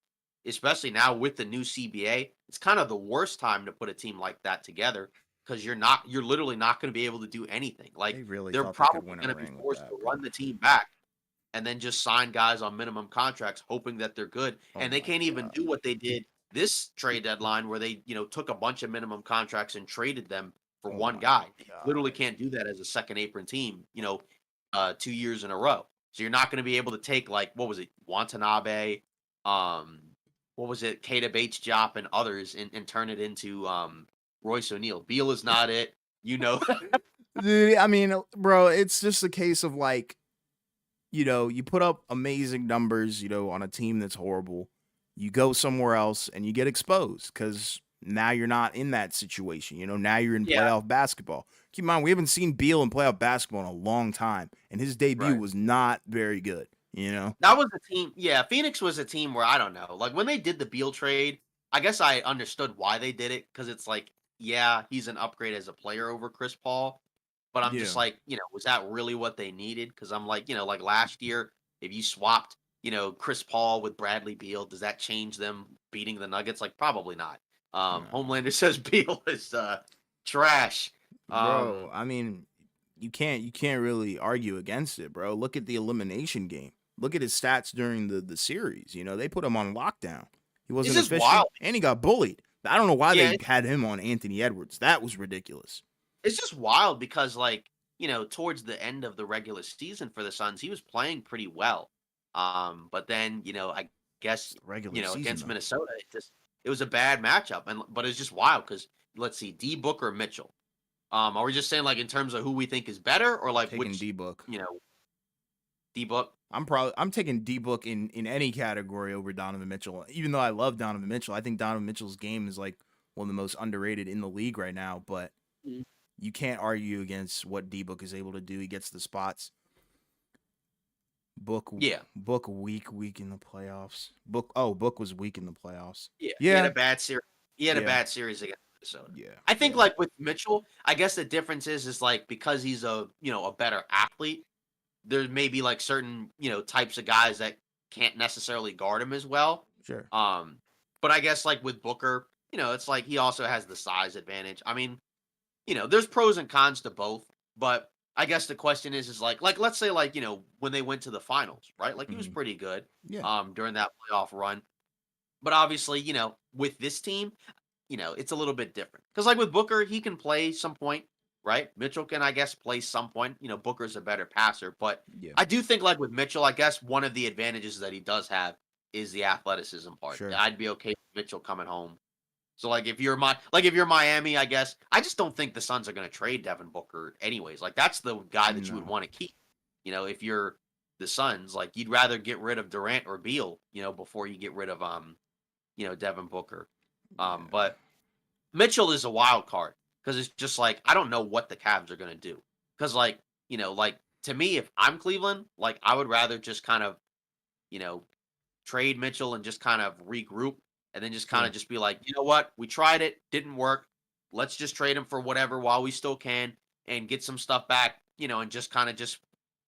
especially now with the new CBA, it's kind of the worst time to put a team like that together because you're literally not going to be able to do anything. Like They really they're thought they could probably win a going to be ring with forced to that, bro. run the team back and then just sign guys on minimum contracts, hoping that they're good. Oh And they my can't even god. do what they did this trade deadline, where they took a bunch of minimum contracts and traded them for Oh one my guy. You literally god. can't do that as a second apron team. 2 years in a row. So you're not going to be able to take like what was it, Watanabe, um, what was it, Keita Bates, Jop, and others, and turn it into Royce O'Neal. Beal is not it. You know, Dude, I mean, bro, it's just a case of like, you put up amazing numbers, on a team that's horrible, you go somewhere else and you get exposed because now you're not in that situation. Now you're in Yeah, playoff basketball. Keep in mind, we haven't seen Beal in playoff basketball in a long time, and his debut right. was not very good. That was a team. Yeah, Phoenix was a team where I don't know. Like when they did the Beal trade, I guess I understood why they did it because it's like, yeah, he's an upgrade as a player over Chris Paul. But I'm just Yeah. like, was that really what they needed? Because I'm like, like last year, if you swapped, Chris Paul with Bradley Beal, does that change them beating the Nuggets? Like probably not. No. Homelander says Beal is trash. Bro, Um, I mean, you can't really argue against it, bro. Look at the elimination game. Look at his stats during the series. They put him on lockdown. He it's wasn't just efficient wild. and he got bullied. I don't know why Yeah, they had him on Anthony Edwards. That was ridiculous. it's just wild because, like, towards the end of the regular season for the Suns, he was playing pretty well. But then, I guess, It's the regular season against though. Minnesota, it was a bad matchup. But it's just wild because let's see, D Book or Mitchell. Are we just saying like in terms of who we think is better, or like Taking which, D Book. D Book? I'm taking D Book in any category over Donovan Mitchell. Even though I love Donovan Mitchell, I think Donovan Mitchell's game is like one of the most underrated in the league right now. But Mm. you can't argue against what D Book is able to do. He gets the spots. Book Yeah, Book weak in the playoffs. Book was weak in the playoffs. yeah. He had a Yeah, bad series. He had a yeah, bad series against Minnesota. yeah, I think yeah. like with Mitchell, I guess the difference is like because he's a better athlete. There may be like certain, types of guys that can't necessarily guard him as well. Sure. Um, but I guess like with Booker, it's like he also has the size advantage. I mean, there's pros and cons to both, but I guess the question is like let's say like, when they went to the finals, right? Like he was Hmm. pretty good Yeah, during that playoff run. But obviously, with this team, it's a little bit different. Because like with Booker, he can play some point, right? Mitchell can, I guess, play some point. Booker's a better passer. But yeah, I do think like with Mitchell, I guess one of the advantages that he does have is the athleticism part. sure. I'd be okay with Mitchell coming home. So like if you're Miami, I guess I just don't think the Suns are gonna trade Devin Booker anyways. Like that's the guy that you would No. want to keep. If you're the Suns, like you'd rather get rid of Durant or Beal, before you get rid of Devin Booker. Yeah. But Mitchell is a wild card because it's just like I don't know what the Cavs are gonna do. Because like like to me, if I'm Cleveland, like I would rather just kind of you know trade Mitchell and just kind of regroup and then just kind of Sure. just be like, you know what, we tried it, didn't work. Let's just trade him for whatever while we still can and get some stuff back, and just kind of just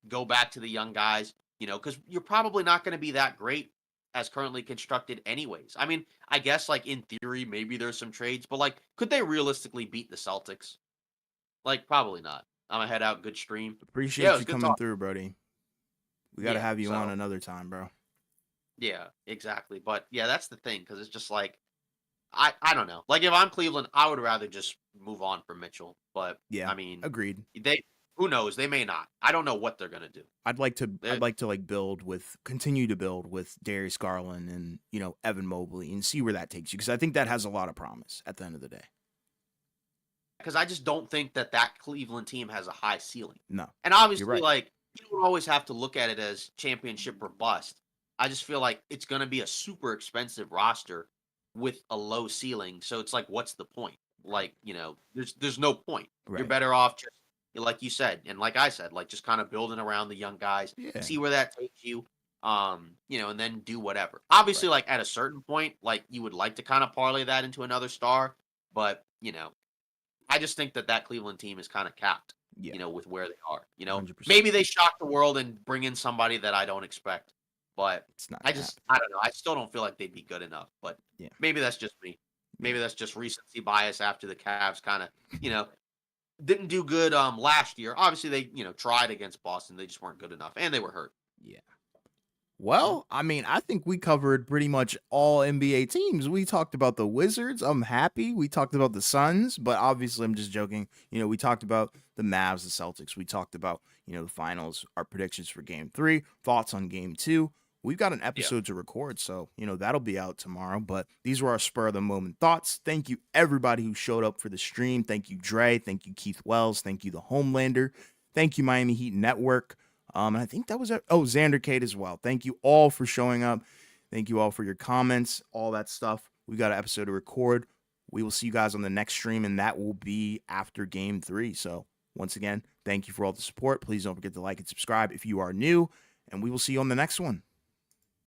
go back to the young guys, because you're probably not going to be that great as currently constructed anyways. I mean, I guess like in theory, maybe there's some trades, but like, could they realistically beat the Celtics? Like, probably not. I'm gonna head out. Good stream. Yeah, it Appreciate was you good coming talk. through, buddy. We got to Yeah. have you on So another time, bro. yeah, exactly. But yeah, that's the thing because it's just like I don't know. Like if I'm Cleveland, I would rather just move on from Mitchell. But Yeah, I mean, agreed. they who knows? They may not. I don't know what they're gonna do. I'd They're, like to like continue to build with Darius Garland and Evan Mobley and see where that takes you because I think that has a lot of promise at the end of the day. because I just don't think that Cleveland team has a high ceiling. No, And you're obviously, right. like you don't always have to look at it as championship or bust. I just feel like it's gonna be a super expensive roster with a low ceiling. So it's like, what's the point? Like, there's no point. You're Right. better off just like you said, and like I said, like just kind of building around the young guys, Yeah. see where that takes you. And then do whatever. Right. Obviously, like at a certain point, like you would like to kind of parlay that into another star, but I just think that Cleveland team is kind of capped, Yeah. with where they are. 100%. Maybe they shock the world and bring in somebody that I don't expect, but It's not I capped. don't know. I still don't feel like they'd be good enough, but Yeah. maybe that's just me. Yeah. Maybe that's just recency bias after the Cavs kind of, didn't do good last year. Obviously they, tried against Boston. They just weren't good enough and they were hurt. Yeah. Mhm. Well, I mean, I think we covered pretty much all NBA teams. We talked about the Wizards. I'm happy. We talked about the Suns, but obviously I'm just joking. We talked about the Mavs, the Celtics. We talked about, the finals, our predictions for game 3, thoughts on game 2. We've got an Yeah. episode to record, so, that'll be out tomorrow, but these were our spur of the moment thoughts. Thank you everybody who showed up for the stream. Thank you Dre, thank you Keith Wells, thank you the Homelander. Thank you Miami Heat Network. And I think that was it. Oh, Xander Cade as well. Thank you all for showing up. Thank you all for your comments, all that stuff. We got an episode to record. We will see you guys on the next stream, and that will be after game 3. So, once again, thank you for all the support. Please don't forget to like and subscribe if you are new, and we will see you on the next one.